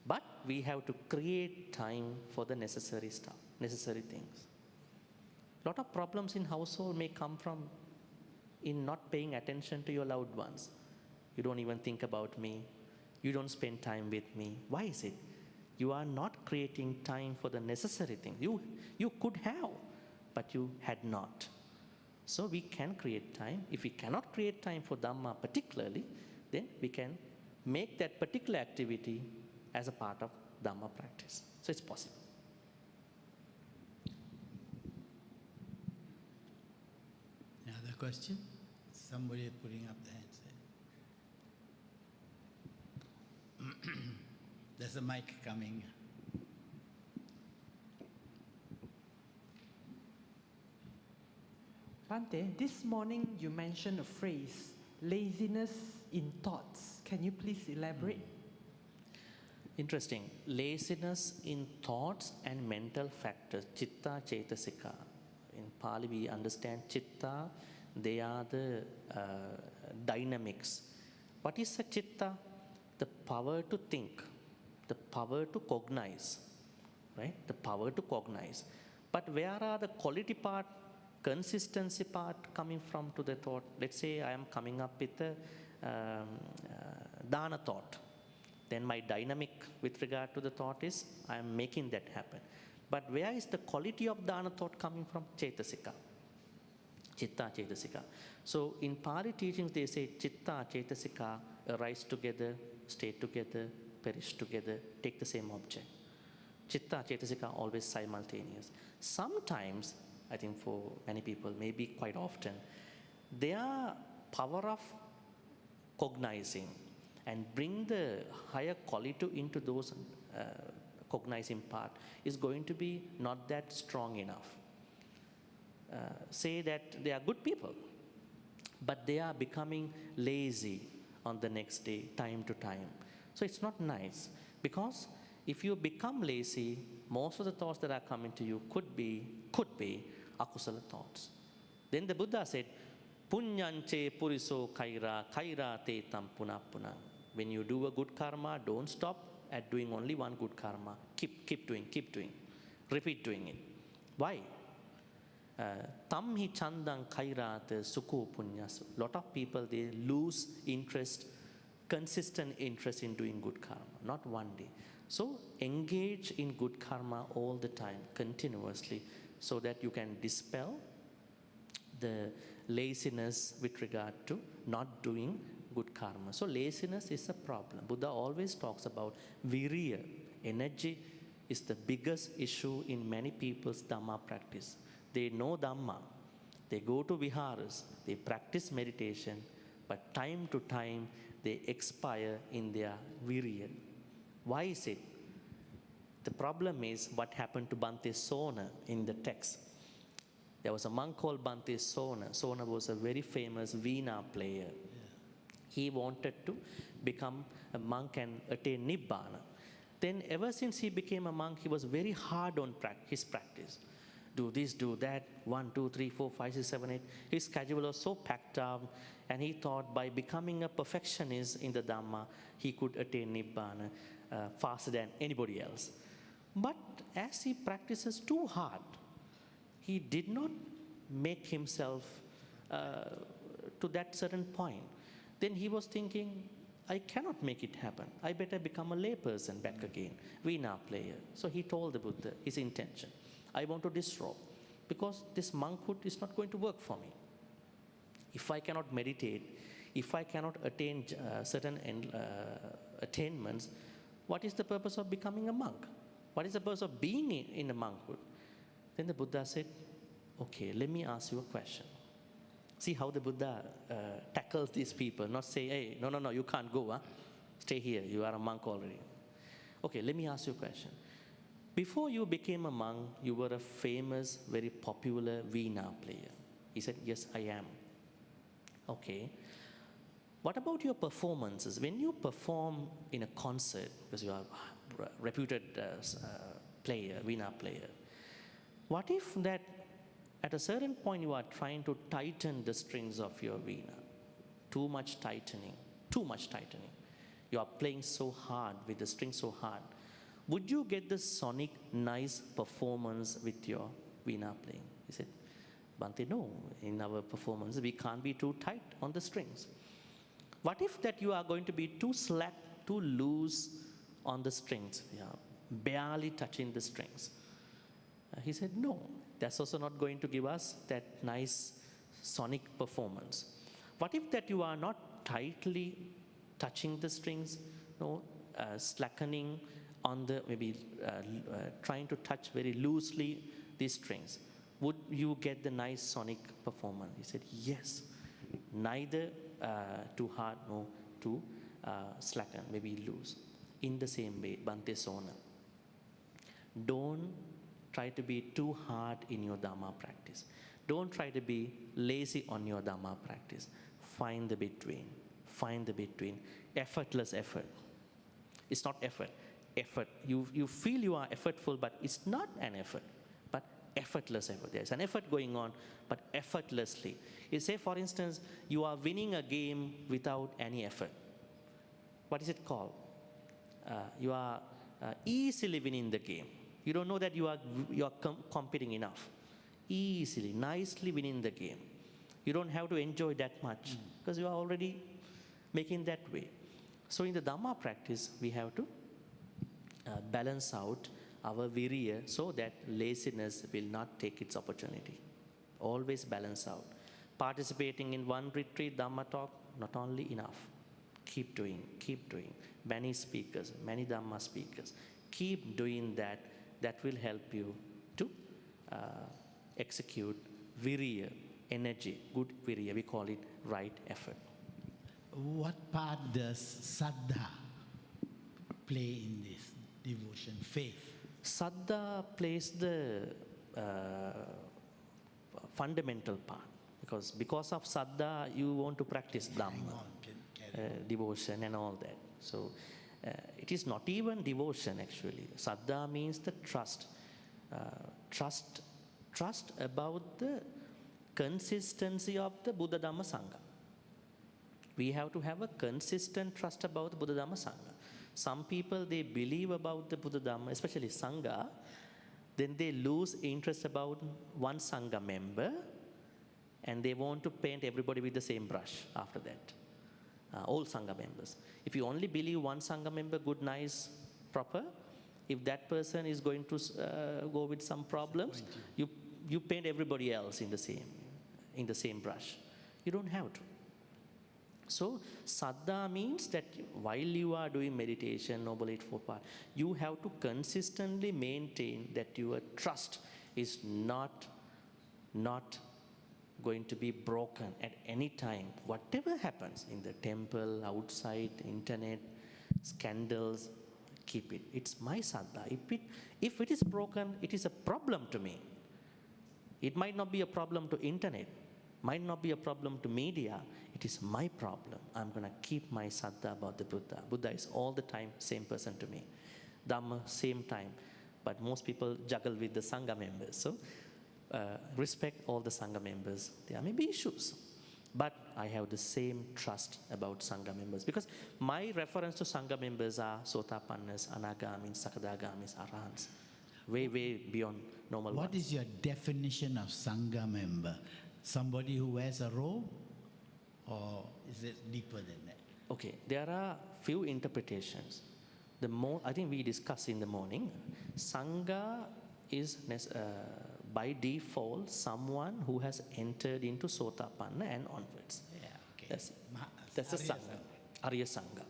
But we have to create time for the necessary stuff, necessary things. A lot of problems in household may come from in not paying attention to your loved ones. You don't even think about me. You don't spend time with me. Why is it? You are not creating time for the necessary things. You could have, but you had not. So we can create time. If we cannot create time for Dhamma particularly, then we can make that particular activity as a part of Dhamma practice. So it's possible. Any other question? Somebody putting up the hands There's a mic coming. Bhante, this morning you mentioned a phrase, laziness in thoughts. Can you please elaborate? Interesting. Laziness in thoughts and mental factors, chitta, cetasika. In Pali, we understand chitta, they are the dynamics. What is a chitta? The power to think, the power to cognize, right? The power to cognize. But where are the quality part, consistency part coming from to the thought? Let's say I am coming up with a dana thought. Then my dynamic with regard to the thought is I am making that happen. But where is the quality of dana thought coming from? Cetasika. Chitta, cetasika. So in Pali teachings they say chitta, cetasika arise together, stay together, perish together, take the same object. Chitta, cetasika always simultaneous. Sometimes, I think for many people, maybe quite often, their power of cognizing and bring the higher quality into those cognizing part is going to be not that strong enough. Say that they are good people, but they are becoming lazy on the next day, time to time. So it's not nice, because if you become lazy, most of the thoughts that are coming to you could be akusala thoughts. Then the Buddha said, Punyanche puriso kaira, kaira te tam punah punah. When you do a good karma, don't stop at doing only one good karma. Keep doing, repeat doing it. Why? Tam hi chandang kairat suku punyas. Lot of people, they lose interest, consistent interest in doing good karma, not one day. So engage in good karma all the time, continuously, so that you can dispel the laziness with regard to not doing good karma. So laziness is a problem. Buddha always talks about virya. Energy is the biggest issue in many people's Dhamma practice. They know Dhamma, they go to viharas, they practice meditation, but time to time they expire in their virya. Why is it? The problem is what happened to Bhante Sona in the text. There was a monk called Bhante Sona. Sona was a very famous Veena player. He wanted to become a monk and attain Nibbana. Then ever since he became a monk, he was very hard on his practice. Do this, do that, 1, 2, 3, 4, 5, 6, 7, 8. His schedule was so packed up, and he thought by becoming a perfectionist in the Dhamma, he could attain Nibbana faster than anybody else. But as he practices too hard, he did not make himself to that certain point. Then he was thinking, I cannot make it happen. I better become a layperson back again, Veena player. So he told the Buddha his intention. I want to disrobe, because this monkhood is not going to work for me. If I cannot meditate, if I cannot attain certain attainments, what is the purpose of becoming a monk? What is the purpose of being in a monkhood? Then the Buddha said, okay, let me ask you a question. See how the Buddha tackles these people, not say, hey, no, you can't go, huh? Stay here, you are a monk already. Okay, let me ask you a question. Before you became a monk, you were a famous, very popular Veena player. He said, yes, I am. Okay. What about your performances? When you perform in a concert, because you are a reputed player, Veena player, what if that at a certain point you are trying to tighten the strings of your Veena? Too much tightening. You are playing so hard, with the string so hard. Would you get the sonic nice performance with your Veena playing? He said, Bhante, no, in our performance we can't be too tight on the strings. What if that you are going to be too slack, too loose on the strings, barely touching the strings? He said, no, that's also not going to give us that nice sonic performance. What if that you are not tightly touching the strings, slackening on the, maybe trying to touch very loosely these strings? Would you get the nice sonic performance? He said, yes, neither too hard nor too slacken, maybe loose. in the same way, Bhante Sona. Don't try to be too hard in your Dhamma practice. Don't try to be lazy on your Dhamma practice. Find the between. Find the between. Effortless effort. It's not effort. Effort. You feel you are effortful, but it's not an effort, but effortless effort. There's an effort going on, but effortlessly. You say, for instance, you are winning a game without any effort. What is it called? You are easily winning the game. You don't know that you are competing enough. Easily, nicely winning the game. You don't have to enjoy that much because you are already making that way. So in the Dhamma practice, we have to balance out our virya so that laziness will not take its opportunity. Always balance out. Participating in one retreat, Dhamma talk, not only enough. Keep doing, keep doing. Many speakers, many Dhamma speakers. Keep doing that. That will help you to execute virya, energy, good virya. We call it right effort. What part does Saddha play in this devotion, faith? Saddha plays the fundamental part. Because of Saddha, you want to practice Dhamma, devotion and all that. So it is not even devotion actually. Saddha means the trust. Trust about the consistency of the Buddha Dhamma Sangha. We have to have a consistent trust about the Buddha Dhamma Sangha. Some people, they believe about the Buddha Dhamma, especially Sangha, then they lose interest about one Sangha member and they want to paint everybody with the same brush after that. All Sangha members. If you only believe one Sangha member, good, nice, proper, if that person is going to go with some problems, you paint everybody else in the same brush. You don't have to. So, Saddha means that while you are doing meditation, Noble Eightfold Path, you have to consistently maintain that your trust is not going to be broken at any time. Whatever happens in the temple, outside, internet, scandals, keep it. It's my Saddha. If it is broken, it is a problem to me. It might not be a problem to internet, might not be a problem to media. It is my problem. I'm going to keep my Saddha about the Buddha. Buddha is all the time same person to me. Dhamma, same time. But most people juggle with the Sangha members. So respect all the Sangha members. There may be issues. But I have the same trust about Sangha members. Because my reference to Sangha members are Sotapannas, Anagamis, Sakadagamis, Arahants. Way beyond normal What ones. is your definition of Sangha member? Somebody who wears a robe? Or is it deeper than that? Okay, there are few interpretations. I think we discussed in the morning. Sangha is by default someone who has entered into Sotapanna and onwards. Yeah, okay. That's a Sangha, Arya Sangha.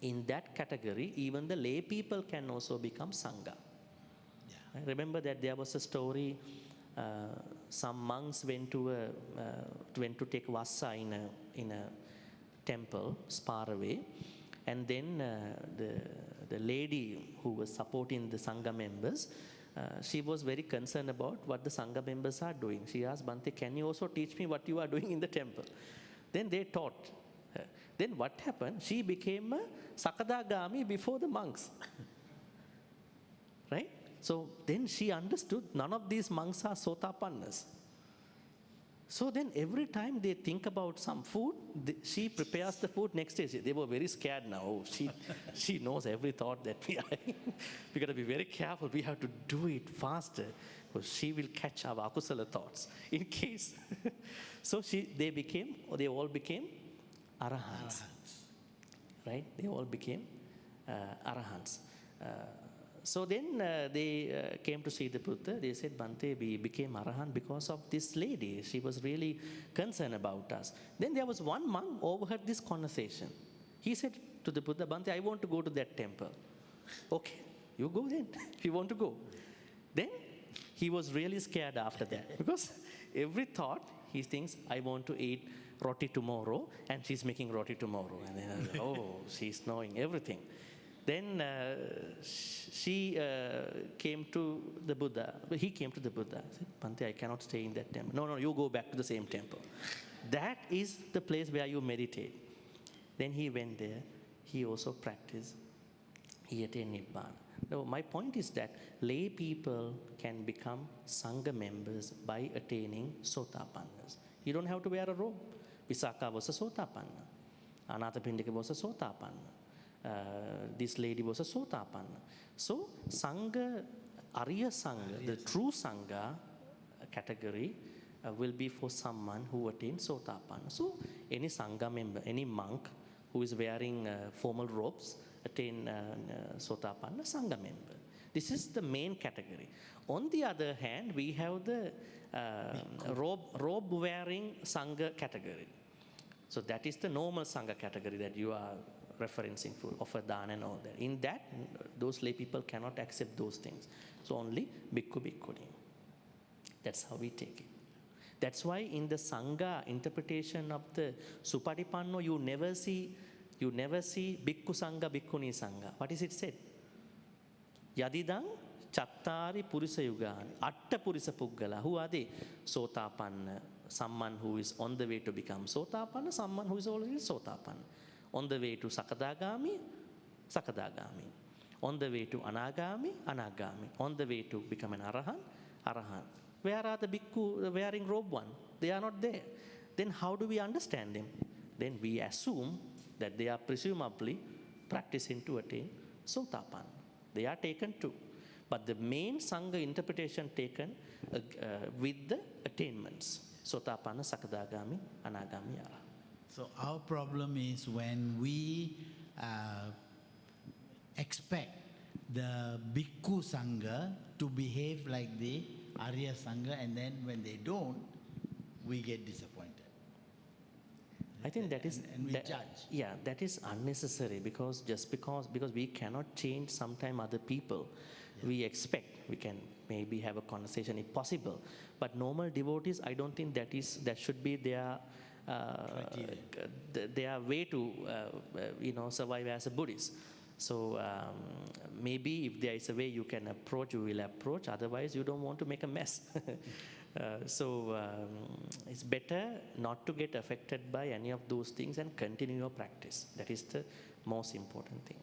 In that category, even the lay people can also become Sangha. Yeah. I remember that there was a story. Some monks went to take vassa in a temple far away, and then the lady who was supporting the Sangha members, she was very concerned about what the Sangha members are doing. She asked Bhante, can you also teach me what you are doing in the temple? Then they taught her. Then what happened? She became a Sakadagami before the monks. Right? So then she understood none of these monks are Sotapannas. So then every time they think about some food, she prepares the food next day. They were very scared now. Oh, she knows every thought that we are. We got to be very careful. We have to do it faster because she will catch our akusala thoughts in case. So they all became Arahants. Right? They all became Arahants. So then they came to see the Buddha. They said, Bhante, we became Arahant because of this lady. She was really concerned about us. Then there was one monk overheard this conversation. He said to the Buddha, Bhante, I want to go to that temple. Okay, you go then, if you want to go. Then he was really scared after that because every thought he thinks, I want to eat roti tomorrow, and she's making roti tomorrow. And then, oh, she's knowing everything. Then she came to the Buddha. He came to the Buddha. He said, Bhante, I cannot stay in that temple. No, you go back to the same temple. That is the place where you meditate. Then he went there. He also practiced. He attained Nibbana. Now, my point is that lay people can become Sangha members by attaining Sotapannas. You don't have to wear a robe. Visakha was a Sotapanna. Anathapindika was a Sotapanna. This lady was a Sotapanna. So, Sangha, Arya Sangha, the true Sangha category will be for someone who attains Sotapanna. So, any Sangha member, any monk who is wearing formal robes, attain Sotapanna, Sangha member. This is the main category. On the other hand, we have the robe wearing Sangha category. So that is the normal Sangha category that you are referencing for, offer dana and all that. In that, those lay people cannot accept those things. So only bhikkhu, bhikkhuni. That's how we take it. That's why in the Sangha interpretation of the Supatipanno, you never see bhikkhu Sangha, bhikkhuni Sangha. What is it said? Yadidang chattari purisa yugani. Atta purisa puggala. Who are they? Sotapanna. Someone who is on the way to become Sotapanna, someone who is already Sotapanna. On the way to Sakadagami, Sakadagami. On the way to Anagami, Anagami. On the way to become an Arahant, Arahant. Where are the bhikkhu wearing robe one? They are not there. Then how do we understand them? Then we assume that they are presumably practicing to attain Sotapanna. They are taken too. But the main Sangha interpretation taken with the attainments. Sotapanna, Sakadagami, Anagami, Arahant. So our problem is when we expect the Bhikkhu Sangha to behave like the Arya Sangha, and then when they don't, we get disappointed. I think that is and we judge. Yeah, that is unnecessary because we cannot change sometime other people. Yeah. We expect we can maybe have a conversation if possible, but normal devotees, I don't think that should be their way to survive as a Buddhist. So maybe if there is a way you can approach, you will approach. Otherwise, you don't want to make a mess. So it's better not to get affected by any of those things and continue your practice. That is the most important thing.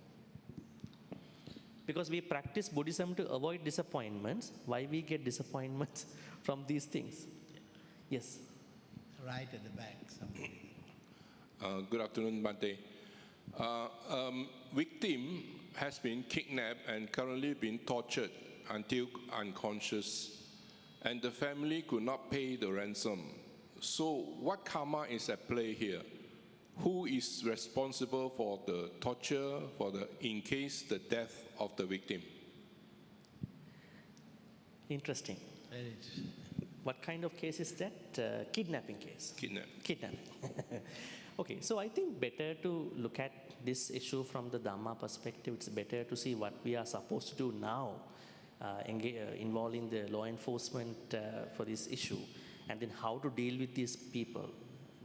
Because we practice Buddhism to avoid disappointments. Why we get disappointments from these things? Yes. Right at the back, somebody. Good afternoon, Bhante. Victim has been kidnapped and currently been tortured until unconscious, and the family could not pay the ransom. So what karma is at play here? Who is responsible for the torture, in case the death of the victim? Interesting. Very interesting. What kind of case is that? Kidnapping case. Kidnapping. Okay, so I think better to look at this issue from the Dhamma perspective. It's better to see what we are supposed to do now, involving the law enforcement for this issue, and then how to deal with these people.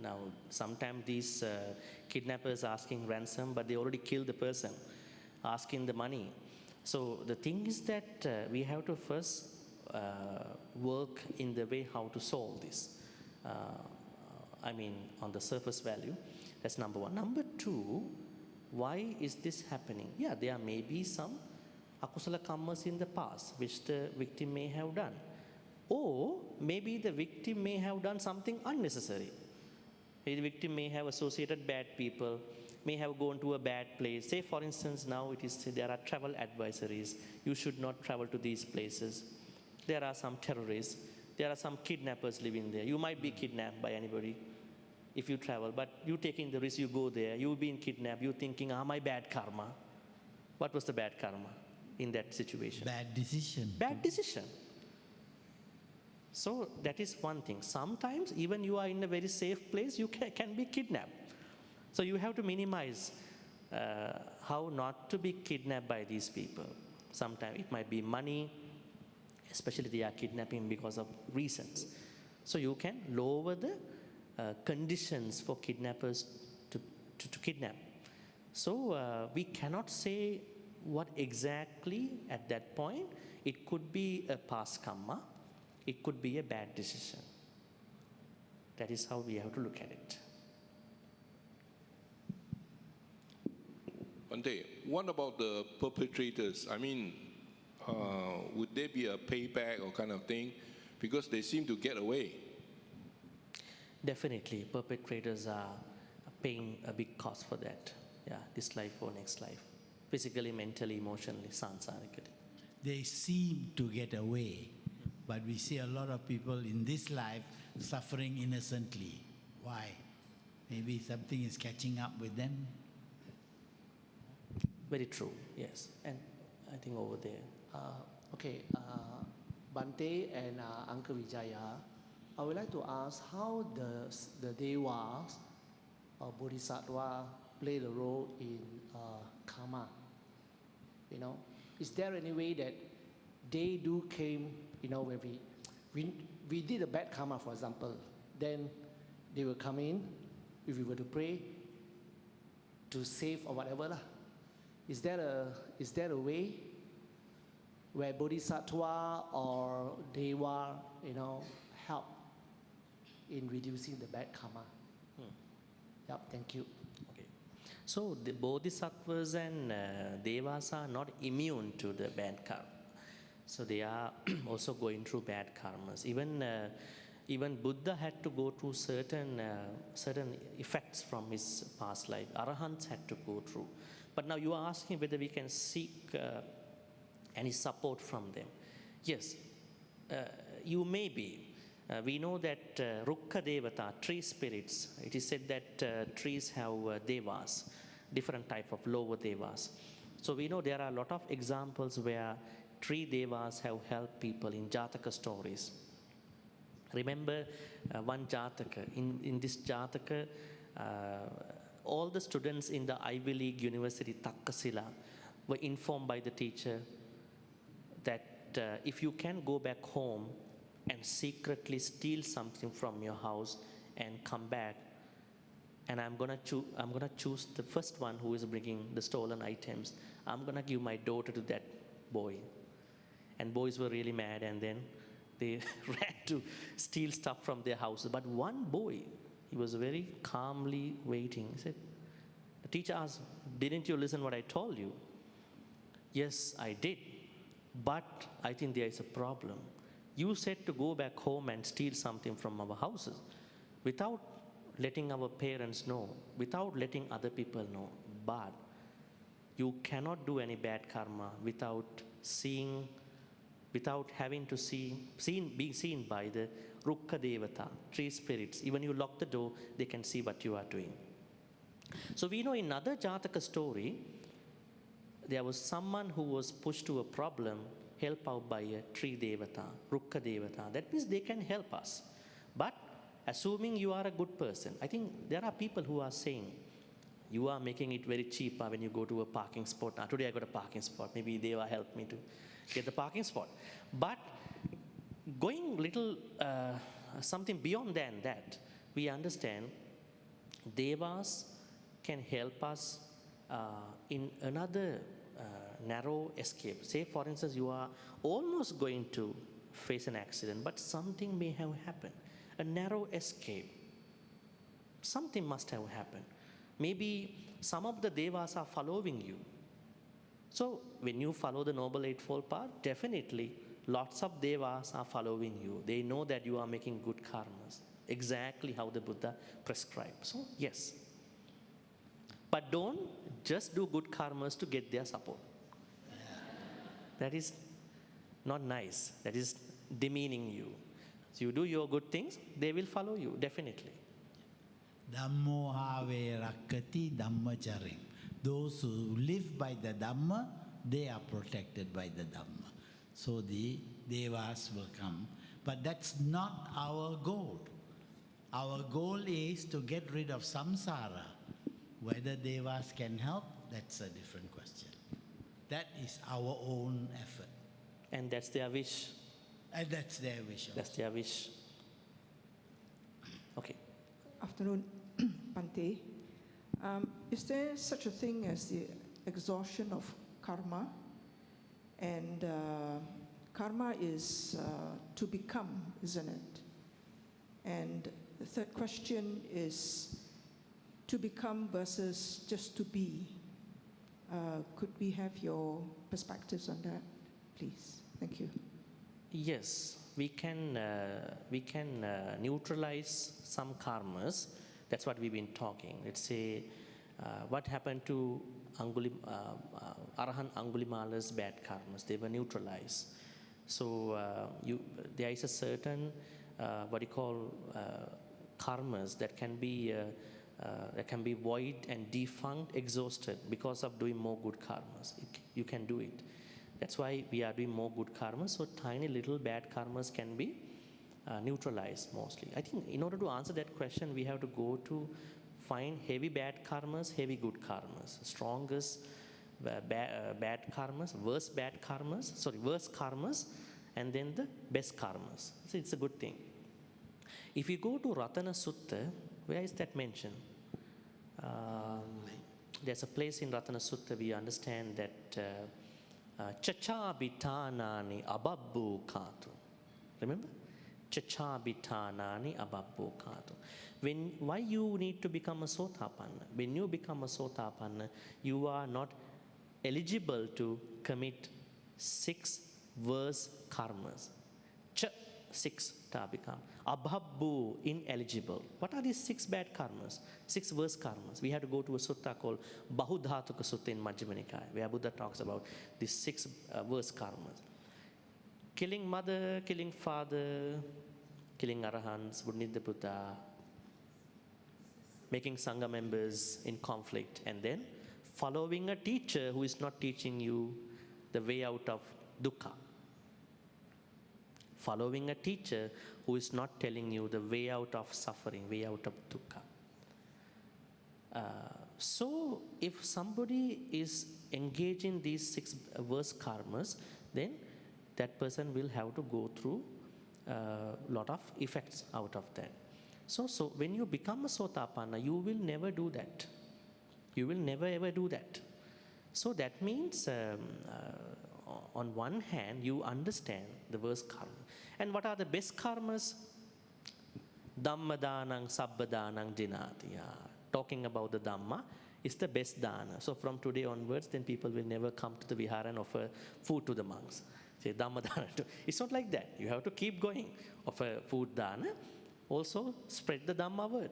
Now, sometimes these kidnappers asking ransom, but they already killed the person, asking the money. So the thing is that we have to first work in the way how to solve this. On the surface value. That's number one. Number two, why is this happening? Yeah, there may be some akusala karmas in the past, which the victim may have done. Or maybe the victim may have done something unnecessary. The victim may have associated bad people, may have gone to a bad place. Say, for instance, now it is there are travel advisories. You should not travel to these places. There are some terrorists. There are some kidnappers living there. You might be kidnapped by anybody if you travel, but you taking the risk, you go there, you've been kidnapped, you're thinking, my bad karma. What was the bad karma in that situation? Bad decision. Bad decision. So that is one thing. Sometimes even you are in a very safe place, you can be kidnapped. So you have to minimize how not to be kidnapped by these people. Sometimes it might be money, especially they are kidnapping because of reasons. So you can lower the conditions for kidnappers to kidnap. So we cannot say what exactly at that point. It could be a past karma, it could be a bad decision. That is how we have to look at it. Bhante, what about the perpetrators? I mean, would there be a payback or kind of thing? Because they seem to get away. Definitely, perpetrators are paying a big cost for that. Yeah, this life or next life. Physically, mentally, emotionally, sansarically. They seem to get away, but we see a lot of people in this life suffering innocently. Why? Maybe something is catching up with them. Very true, yes. And I think over there. Okay, Bhante and Uncle Vijaya, I would like to ask how the Devas or Bodhisattva play the role in karma. You know, is there any way that they do came, you know, when we did a bad karma, for example, then they will come in, if we were to pray, to save or whatever lah. Is there a way where Bodhisattva or Deva, you know, help in reducing the bad karma? Yep, thank you. Okay. So the Bodhisattvas and Devas are not immune to the bad karma. So they are also going through bad karmas. Even Buddha had to go through certain effects from his past life. Arahants had to go through. But now you are asking whether we can seek any support from them. Yes, you may be. We know that Rukkha Devata, tree spirits, it is said that trees have devas, different type of lower devas. So we know there are a lot of examples where tree devas have helped people in Jataka stories. Remember one Jataka. In this Jataka, all the students in the Ivy League University, Takkasila, were informed by the teacher that if you can go back home and secretly steal something from your house and come back, and I'm gonna choose the first one who is bringing the stolen items. I'm gonna give my daughter to that boy. And boys were really mad, and then they ran to steal stuff from their houses. But one boy, he was very calmly waiting. He said, the teacher asked, didn't you listen what I told you? Yes, I did. But I think there is a problem. You said to go back home and steal something from our houses without letting our parents know, without letting other people know. But you cannot do any bad karma without having to being seen by the Rukkha Devata, tree spirits. Even you lock the door, they can see what you are doing. So we know in another Jataka story, there was someone who was pushed to a problem, helped out by a tree Devata, Rukkha Devata. That means they can help us. But assuming you are a good person, I think there are people who are saying, you are making it very cheap when you go to a parking spot. Today I got a parking spot. Maybe Deva helped me to get the parking spot. But going little something beyond than that, we understand Devas can help us in another narrow escape. Say, for instance, you are almost going to face an accident, but something may have happened. A narrow escape. Something must have happened. Maybe some of the Devas are following you. So when you follow the Noble Eightfold Path, definitely lots of Devas are following you. They know that you are making good karmas, exactly how the Buddha prescribed. So yes. But don't just do good karmas to get their support. That is not nice. That is demeaning you. So you do your good things, they will follow you, definitely. Dhammo have rakkati dhammacharim. Those who live by the Dhamma, they are protected by the Dhamma. So the Devas will come. But that's not our goal. Our goal is to get rid of samsara. Whether Devas can help, that's a different question. That is our own effort. And that's their wish. And that's their wish. That's their wish. Okay. Afternoon, Bhante. Is there such a thing as the exhaustion of karma, and karma is to become, isn't it? And the third question is to become versus just to be. Could we have your perspectives on that, please? Thank you. Yes, we can neutralize some karmas. That's what we've been talking. Let's say, what happened to Arahant Angulimala's bad karmas? They were neutralized. So there is a certain what you call karmas that can be void and defunct, exhausted because of doing more good karmas. You can do it. That's why we are doing more good karmas. So tiny little bad karmas can be neutralized mostly. I think in order to answer that question, we have to go to find heavy bad karmas, heavy good karmas, strongest bad karmas, worst karmas, and then the best karmas. So it's a good thing. If you go to Ratana Sutta, where is that mentioned? There's a place in Ratana Sutta we understand that Chachabhitanani ababbu katu. Remember? Chachabhitanani ababbu katu. Why you need to become a Sotapanna? When you become a Sotapanna, you are not eligible to commit 6 worse karmas. 6 to become. Abhabbu, ineligible. What are these 6 bad karmas? 6 worse karmas. We have to go to a sutta called Bahudhatuka Sutta in Majjhima Nikaya, where Buddha talks about these 6 worse karmas. Killing mother, killing father, killing arahants, Buddha, Buddha, making Sangha members in conflict, and then following a teacher who is not teaching you the way out of dukkha. Following a teacher who is not telling you the way out of suffering, way out of dukkha. So if somebody is engaged in these 6 worse karmas, then that person will have to go through a lot of effects out of that. So when you become a Sotapanna, you will never do that. You will never ever do that. So that means on one hand, you understand the worst karma. And what are the best karmas? Dhammadanang sabbadanang dinati. Talking about the Dhamma is the best dana. So from today onwards, then people will never come to the vihara and offer food to the monks. Say Dhamma dana. It's not like that. You have to keep going. Offer food dana. Also spread the Dhamma word.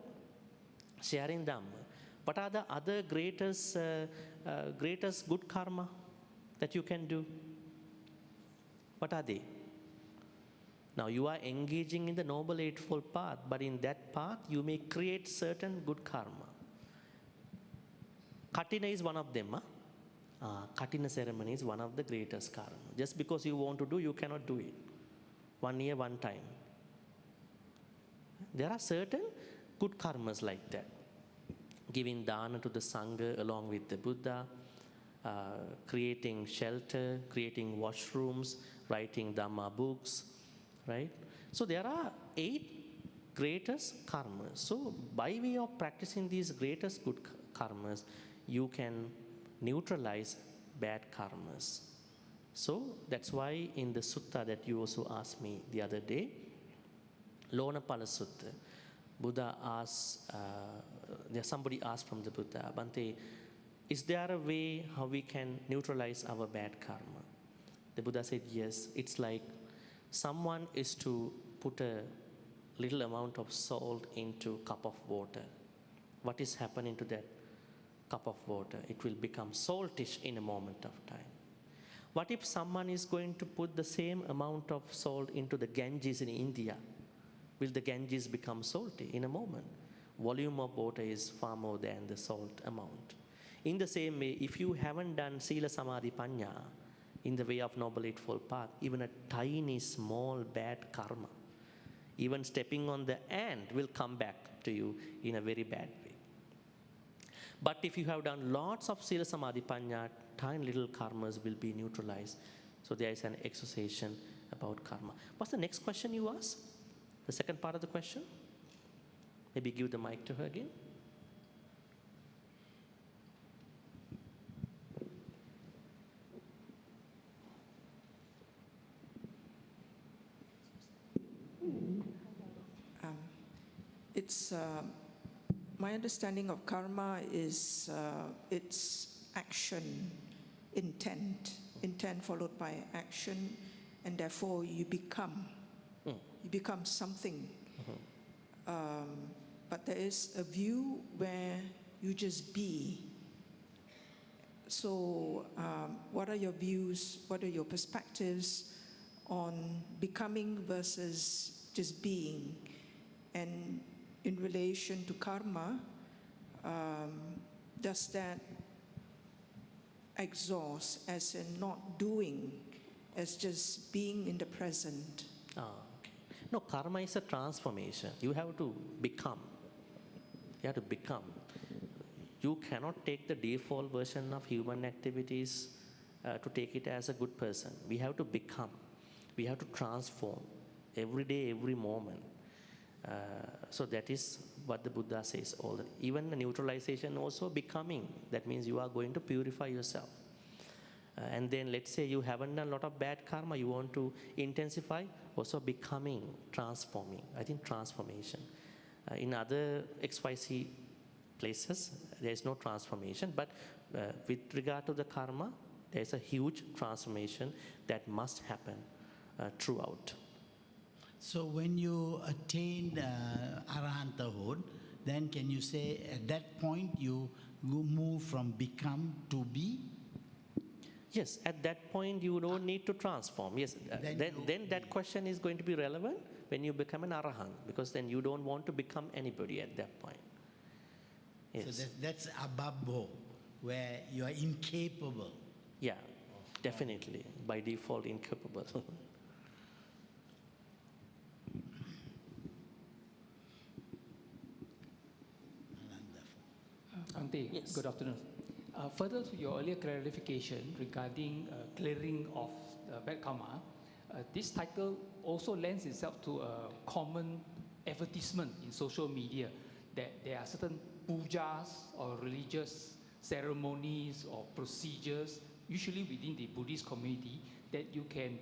Sharing Dhamma. What are the other greatest good karma that you can do? What are they? Now you are engaging in the Noble Eightfold Path, but in that path you may create certain good karma. Katina is one of them. Katina ceremony is one of the greatest karma. Just because you want to do, you cannot do it. 1 year, 1 time. There are certain good karmas like that. Giving dana to the Sangha along with the Buddha, creating shelter, creating washrooms, writing Dhamma books, right? So there are 8 greatest karmas. So by way of practicing these greatest good karmas, you can neutralize bad karmas. So that's why in the sutta that you also asked me the other day, Lonapala Sutta, Buddha asked, somebody asked from the Buddha, Bhante, is there a way how we can neutralize our bad karma? The Buddha said, yes. It's like someone is to put a little amount of salt into a cup of water. What is happening to that cup of water? It will become saltish in a moment of time. What if someone is going to put the same amount of salt into the Ganges in India? Will the Ganges become salty in a moment? Volume of water is far more than the salt amount. In the same way, if you haven't done Sila Samadhi Panya in the way of Noble Eightfold Path, even a tiny, small, bad karma, even stepping on the ant will come back to you in a very bad way. But if you have done lots of Sila Samadhi Panya, tiny little karmas will be neutralized. So there is an exorcisation about karma. What's the next question you asked? The second part of the question? Maybe give the mic to her again. it's my understanding of karma is it's action, intent followed by action, and therefore you become something. But there is a view where you just be. So, what are your views? What are your perspectives on becoming versus just being? And in relation to karma, does that exhaust as in not doing, as just being in the present? Okay. No, karma is a transformation. You have to become. You have to become. You cannot take the default version of human activities to take it as a good person. We have to become. We have to transform every day, every moment. So that is what the Buddha says. Even the neutralization also becoming. That means you are going to purify yourself. And then let's say you haven't done a lot of bad karma, you want to intensify, also becoming, transforming. I think transformation. In other XYZ places, there is no transformation, but with regard to the karma, there is a huge transformation that must happen throughout. So when you attained arahanthood, then can you say at that point you move from become to be? Yes, at that point you don't need to transform. Yes, then that question is going to be relevant when you become an arahant, because then you don't want to become anybody at that point. Yes. So that's ababo, where you are incapable. Yeah, definitely. By default, incapable. Bhante, Yes. good afternoon. Further to your earlier clarification regarding clearing of bad karma, this title also lends itself to a common advertisement in social media that there are certain pujas or religious ceremonies or procedures, usually within the Buddhist community, that you can,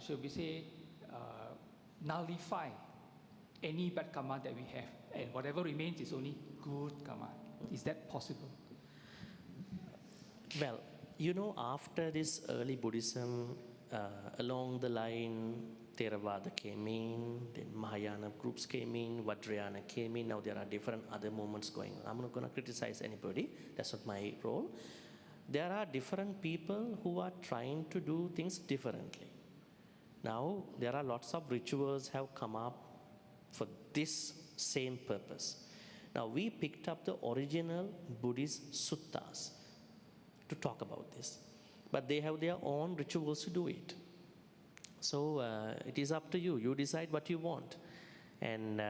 shall we say, nullify any bad karma that we have, and whatever remains is only good karma. Is that possible? Well, after this early Buddhism, along the line, Theravada came in, then Mahayana groups came in, Vajrayana came in. Now there are different other movements going on. I'm not going to criticize anybody. That's not my role. There are different people who are trying to do things differently. Now, there are lots of rituals have come up for this same purpose. Now, we picked up the original Buddhist suttas to talk about this, but they have their own rituals to do it. So it is up to you. You decide what you want. And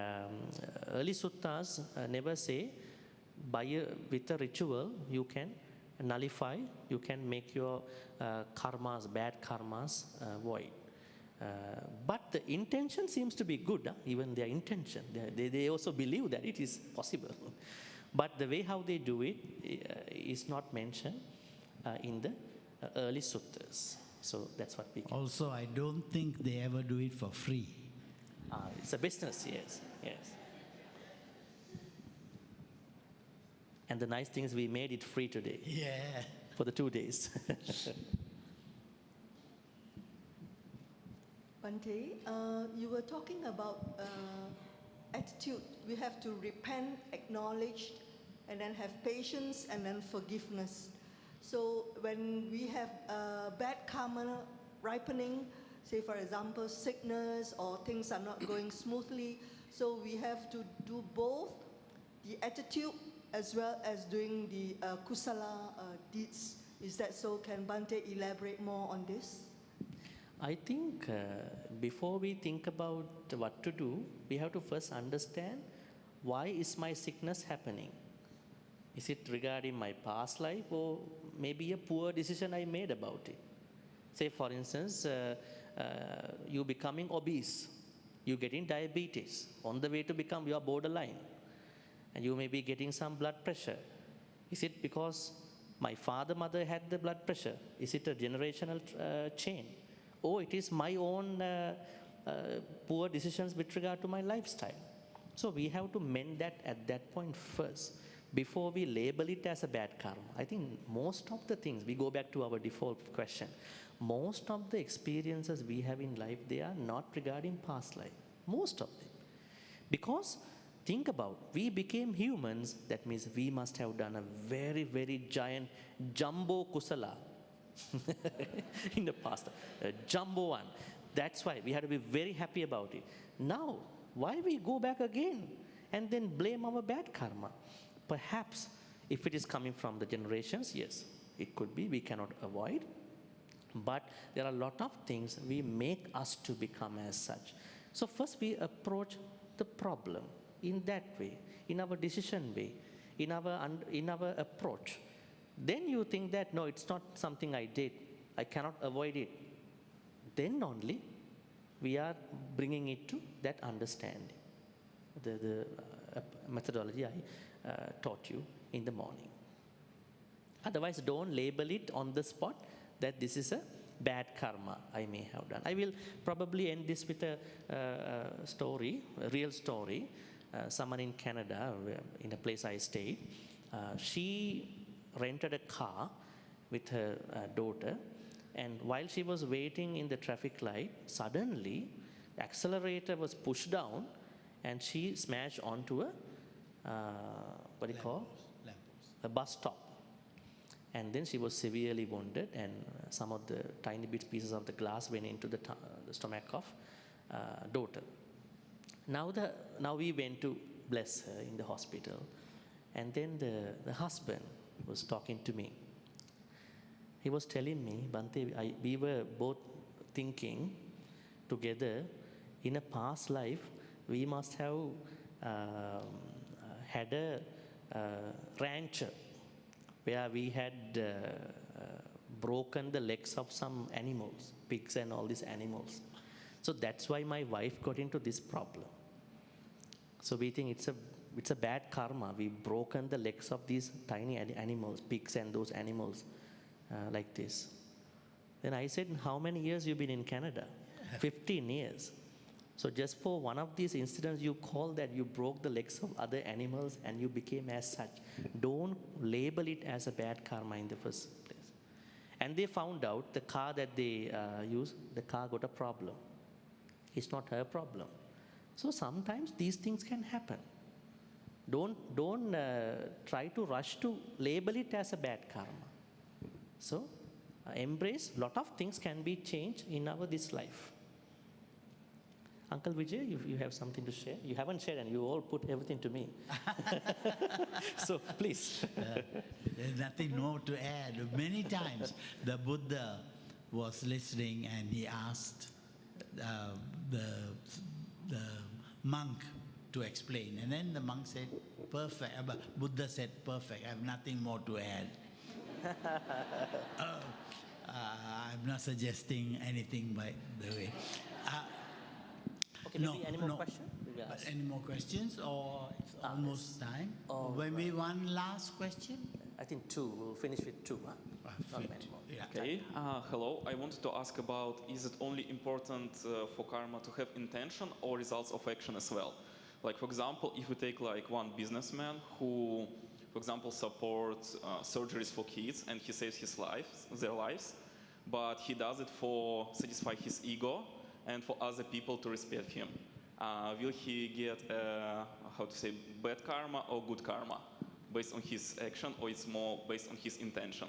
early suttas never say with a ritual you can nullify, you can make your karmas, bad karmas void. But the intention seems to be good, even their intention. They also believe that it is possible. But the way how they do it is not mentioned in the early suttas. So that's what we can. Also, I don't think they ever do it for free. It's a business, yes. And the nice thing is we made it free today. Yeah. For the 2 days. Bhante, you were talking about attitude. We have to repent, acknowledge, and then have patience, and then forgiveness. So when we have bad karma ripening, say for example sickness or things are not going smoothly, so we have to do both the attitude as well as doing the kusala deeds. Is that so? Can Bhante elaborate more on this? I think before we think about what to do, we have to first understand, why is my sickness happening? Is it regarding my past life, or maybe a poor decision I made about it? Say for instance, you becoming obese, you getting diabetes, on the way to become you are borderline, and you may be getting some blood pressure. Is it because my mother had the blood pressure? Is it a generational chain? Or it is my own poor decisions with regard to my lifestyle? So we have to mend that at that point first before we label it as a bad karma. I think most of the things, we go back to our default question, most of the experiences we have in life, they are not regarding past life. Most of them. Because think about, we became humans, that means we must have done a very, very giant jumbo kusala in the past, a jumbo one. That's why we had to be very happy about it. Now, why we go back again and then blame our bad karma? Perhaps if it is coming from the generations, yes, it could be, we cannot avoid. But there are a lot of things we make us to become as such. So first we approach the problem in that way, in our decision way, in our approach. Then you think that, no, it's not something I did, I cannot avoid it. Then only we are bringing it to that understanding, the methodology I taught you in the morning. Otherwise, don't label it on the spot that this is a bad karma I may have done. I will probably end this with a story, a real story. Someone in Canada, in a place I stayed, she rented a car with her daughter, and while she was waiting in the traffic light, suddenly the accelerator was pushed down and she smashed onto a a bus stop. And then she was severely wounded, and some of the tiny pieces of the glass went into the stomach of daughter. Now we went to bless her in the hospital, and then the husband was talking to me. He was telling me, Bhante, we were both thinking together, in a past life, we must have had a rancher where we had broken the legs of some animals, pigs and all these animals. So that's why my wife got into this problem. So we think it's a bad karma. We've broken the legs of these tiny animals, pigs and those animals like this. Then I said, how many years you've been in Canada? 15 years. So just for one of these incidents, you call that you broke the legs of other animals and you became as such. Don't label it as a bad karma in the first place. And they found out the car that they used, the car got a problem. It's not her problem. So sometimes these things can happen. Don't try to rush to label it as a bad karma. So embrace, lot of things can be changed in this life. Uncle Vijay, you have something to share? You haven't shared and you all put everything to me. So please. There's nothing more to add. Many times the Buddha was listening and he asked the monk to explain. And then the monk said, perfect. Buddha said, perfect. I have nothing more to add. I'm not suggesting anything by the way. Okay, maybe any more questions? But any more questions, or it's almost time? Or maybe one last question? I think two. We'll finish with two. Not many more. Yeah. Okay. Hello. I wanted to ask about, is it only important for karma to have intention or results of action as well? Like, for example, if we take like one businessman who, for example, supports surgeries for kids and he saves their lives, but he does it for satisfy his ego and for other people to respect him. Will he get, bad karma or good karma based on his action, or it's more based on his intention?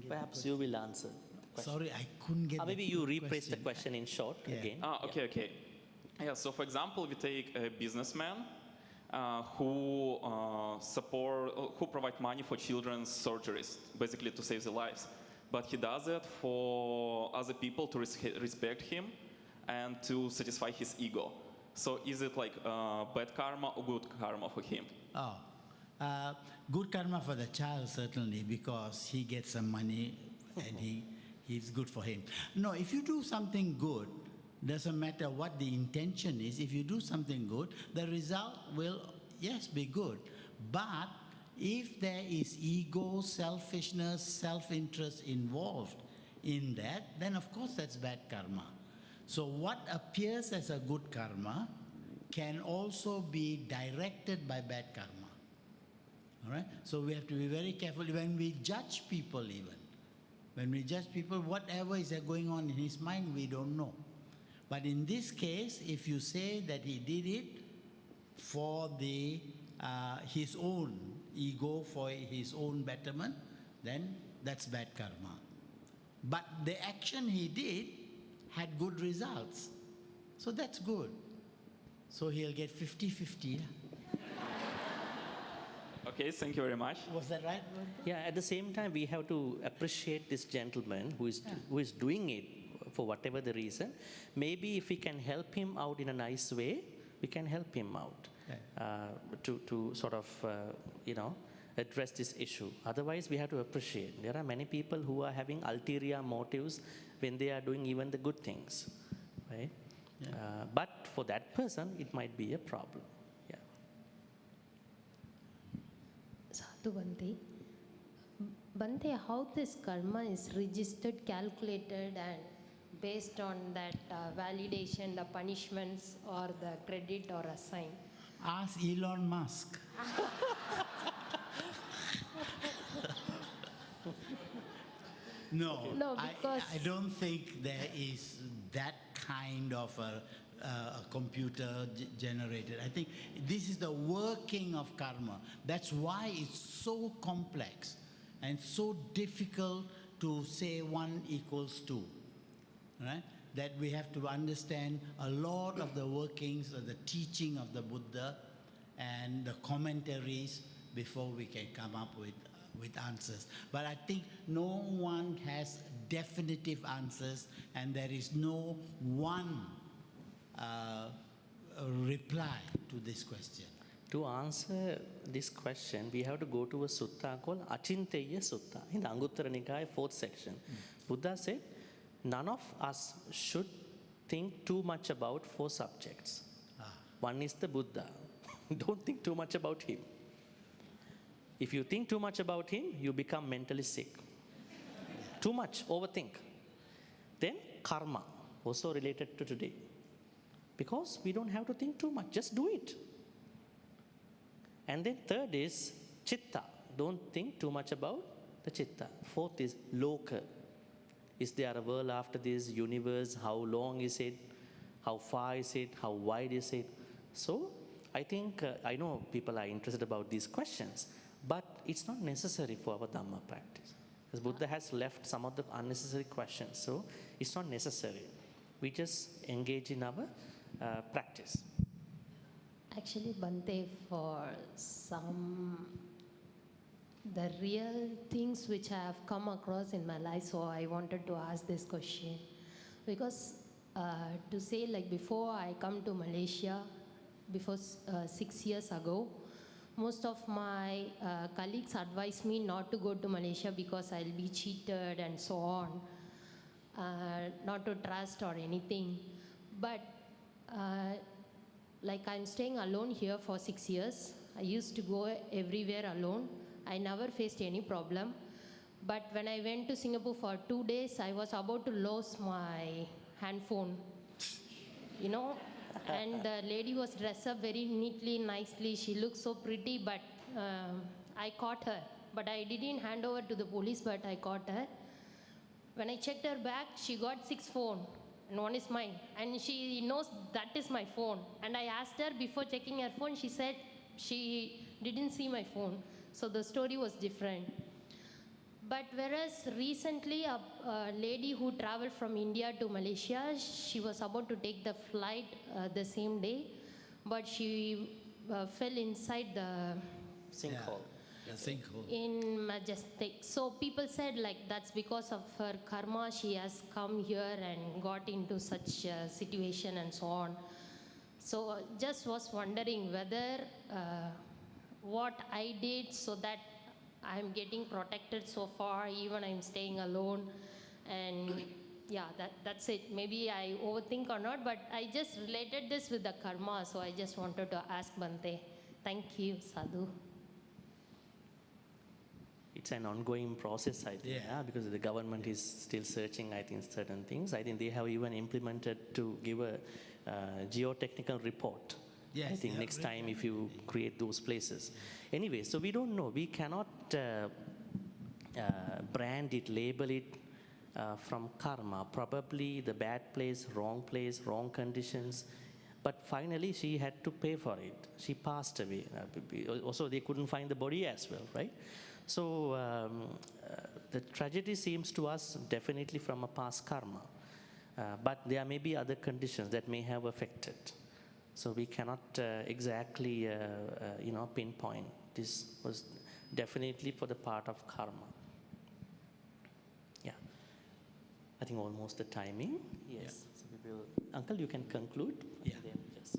Perhaps you will answer. Sorry, I couldn't get Maybe you rephrase the question in short again. Okay. Yeah, so for example, we take a businessman who provide money for children's surgeries, basically to save their lives. But he does it for other people to respect him and to satisfy his ego. So is it like bad karma or good karma for him? Good karma for the child, certainly, because he gets some money and he's good for him. No, if you do something good, doesn't matter what the intention is, if you do something good, the result will, yes, be good. But if there is ego, selfishness, self-interest involved in that, then of course that's bad karma. So what appears as a good karma can also be directed by bad karma. All right? So we have to be very careful when we judge people even. When we judge people, whatever is going on in his mind, we don't know. But in this case, if you say that he did it for his own ego, for his own betterment, then that's bad karma. But the action he did had good results. So that's good. So he'll get 50-50. Okay, thank you very much. Was that right? Yeah, at the same time, we have to appreciate this gentleman who is doing it for whatever the reason. Maybe if we can help him out in a nice way, we can help him out to sort of, address this issue. Otherwise, we have to appreciate. There are many people who are having ulterior motives when they are doing even the good things, right? Yeah. But for that person, it might be a problem. Yeah. Sadhu Bhante. Bhante, how this karma is registered, calculated, and based on that validation, the punishments or the credit or assign? Ask Elon Musk. No, because I don't think there is that kind of a computer generated. I think this is the working of karma. That's why it's so complex and so difficult to say 1 equals 2, right? That we have to understand a lot of the workings of the teaching of the Buddha and the commentaries before we can come up with answers. But I think no one has definitive answers, and there is no one reply to this question. To answer this question, we have to go to a sutta called Achinteya Sutta in the Anguttara Nikaya 4th section. Buddha said, none of us should think too much about 4 subjects. One is the Buddha. Don't think too much about him. If you think too much about him, you become mentally sick. Too much, overthink. Then karma, also related to today. Because we don't have to think too much, just do it. And then third is chitta. Don't think too much about the chitta. 4th is loka. Is there a world after this, universe? How long is it? How far is it? How wide is it? So I think, I know people are interested about these questions, but it's not necessary for our Dhamma practice. Because Buddha has left some of the unnecessary questions, so it's not necessary. We just engage in our practice. Actually, Bhante, for the real things which I have come across in my life, so I wanted to ask this question. Because to say like before I come to Malaysia, before 6 years ago, most of my colleagues advised me not to go to Malaysia because I'll be cheated and so on, not to trust or anything. But like I'm staying alone here for 6 years. I used to go everywhere alone. I never faced any problem. But when I went to Singapore for 2 days, I was about to lose my handphone, and the lady was dressed up very neatly, nicely. She looked so pretty, but I caught her. But I didn't hand over to the police, but I caught her. When I checked her bag, she got 6 phones, and one is mine. And she knows that is my phone. And I asked her before checking her phone, she said she didn't see my phone. So the story was different. But whereas recently a lady who traveled from India to Malaysia, she was about to take the flight the same day, but she fell inside the Sinkhole. The sinkhole. in Majestic. So people said like that's because of her karma, she has come here and got into such a situation and so on. So just was wondering whether what I did so that I'm getting protected so far, even I'm staying alone. And yeah, that's it. Maybe I overthink or not, but I just related this with the karma, so I just wanted to ask Bhante. Thank you, Sadhu. It's an ongoing process, I think, because the government is still searching, I think, certain things. I think they have even implemented to give a geotechnical report Yes, I think yeah, next time if you create those places. Anyway, so we don't know. We cannot brand it, label it from karma. Probably the bad place, wrong conditions. But finally, she had to pay for it. She passed away. Also, they couldn't find the body as well, right? So the tragedy seems to us definitely from a past karma. But there may be other conditions that may have affected. So we cannot exactly, pinpoint. This was definitely for the part of karma. Yeah. I think almost the timing. Yes. Yeah. So we will. Uncle, you can conclude. Yeah. And then just.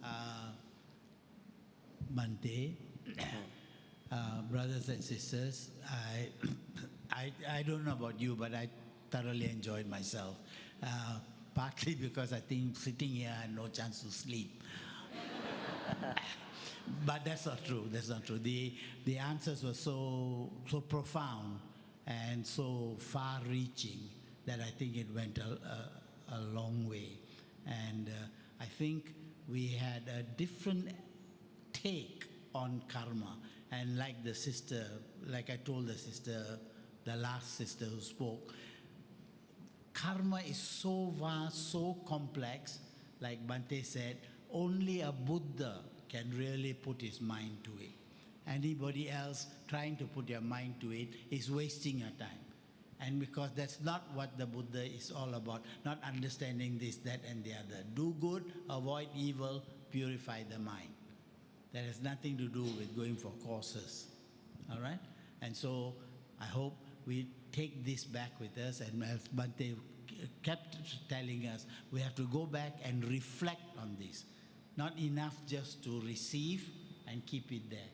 Bhante, brothers and sisters, I don't know about you, but I thoroughly enjoyed myself. Partly because I think sitting here I had no chance to sleep. But that's not true. That's not true. The answers were so profound and so far-reaching that I think it went a long way. And I think we had a different take on karma. And like the sister, like I told the sister, the last sister who spoke, karma is so vast, so complex, like Bhante said, only a Buddha can really put his mind to it. Anybody else trying to put your mind to it is wasting your time. And because that's not what the Buddha is all about, not understanding this, that, and the other. Do good, avoid evil, purify the mind. That has nothing to do with going for courses, all right? And so I hope we take this back with us, and as Bhante kept telling us, we have to go back and reflect on this. Not enough just to receive and keep it there.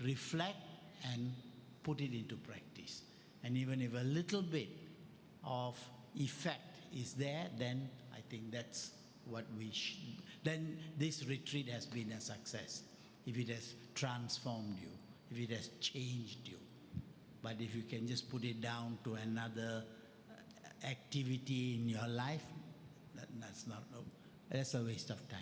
Reflect and put it into practice. And even if a little bit of effect is there, then I think that's what we should. Then this retreat has been a success. If it has transformed you, if it has changed you. But if you can just put it down to another activity in your life, that's a waste of time.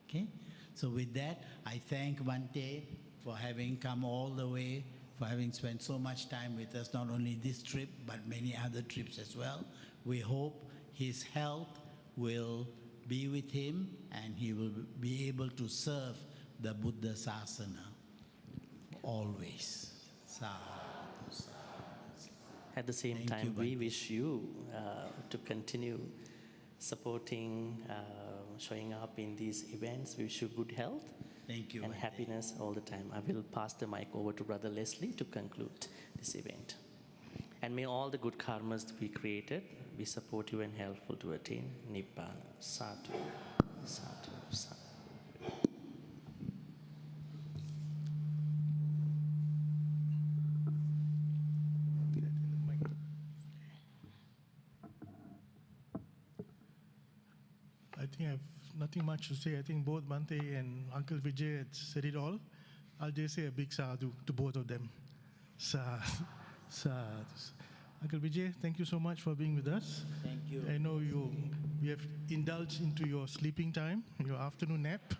Okay? So with that, I thank Bhante for having come all the way, for having spent so much time with us, not only this trip, but many other trips as well. We hope his health will be with him and he will be able to serve the Buddha Sasana always. Sadhu, sadhu. At the same time, we wish you to continue supporting, showing up in these events. We wish you good health. Thank you, and Bhante. happiness all the time. I will pass the mic over to Brother Leslie to conclude this event. And may all the good karmas we created be supportive and helpful to attain Nibbana. Sadhu, sadhu, sadhu. I think I have nothing much to say. I think both Bhante and Uncle Vijay had said it all. I'll just say a big sadhu to both of them. Sadhu, sadhu. Uncle Vijay, thank you so much for being with us. Thank you. I know we have indulged into your sleeping time, your afternoon nap.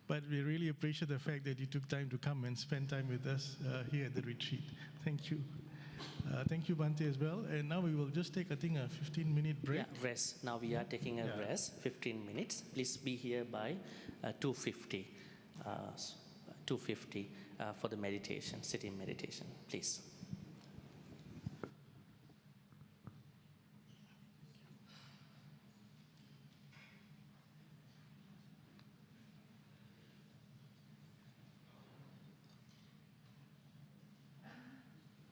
But we really appreciate the fact that you took time to come and spend time with us here at the retreat. Thank you. Thank you, Bhante, as well. And now we will just take, I think, a 15-minute break. Yeah, rest. Now we are taking a rest, 15 minutes. Please be here by 2:50 for the meditation, sitting meditation, please.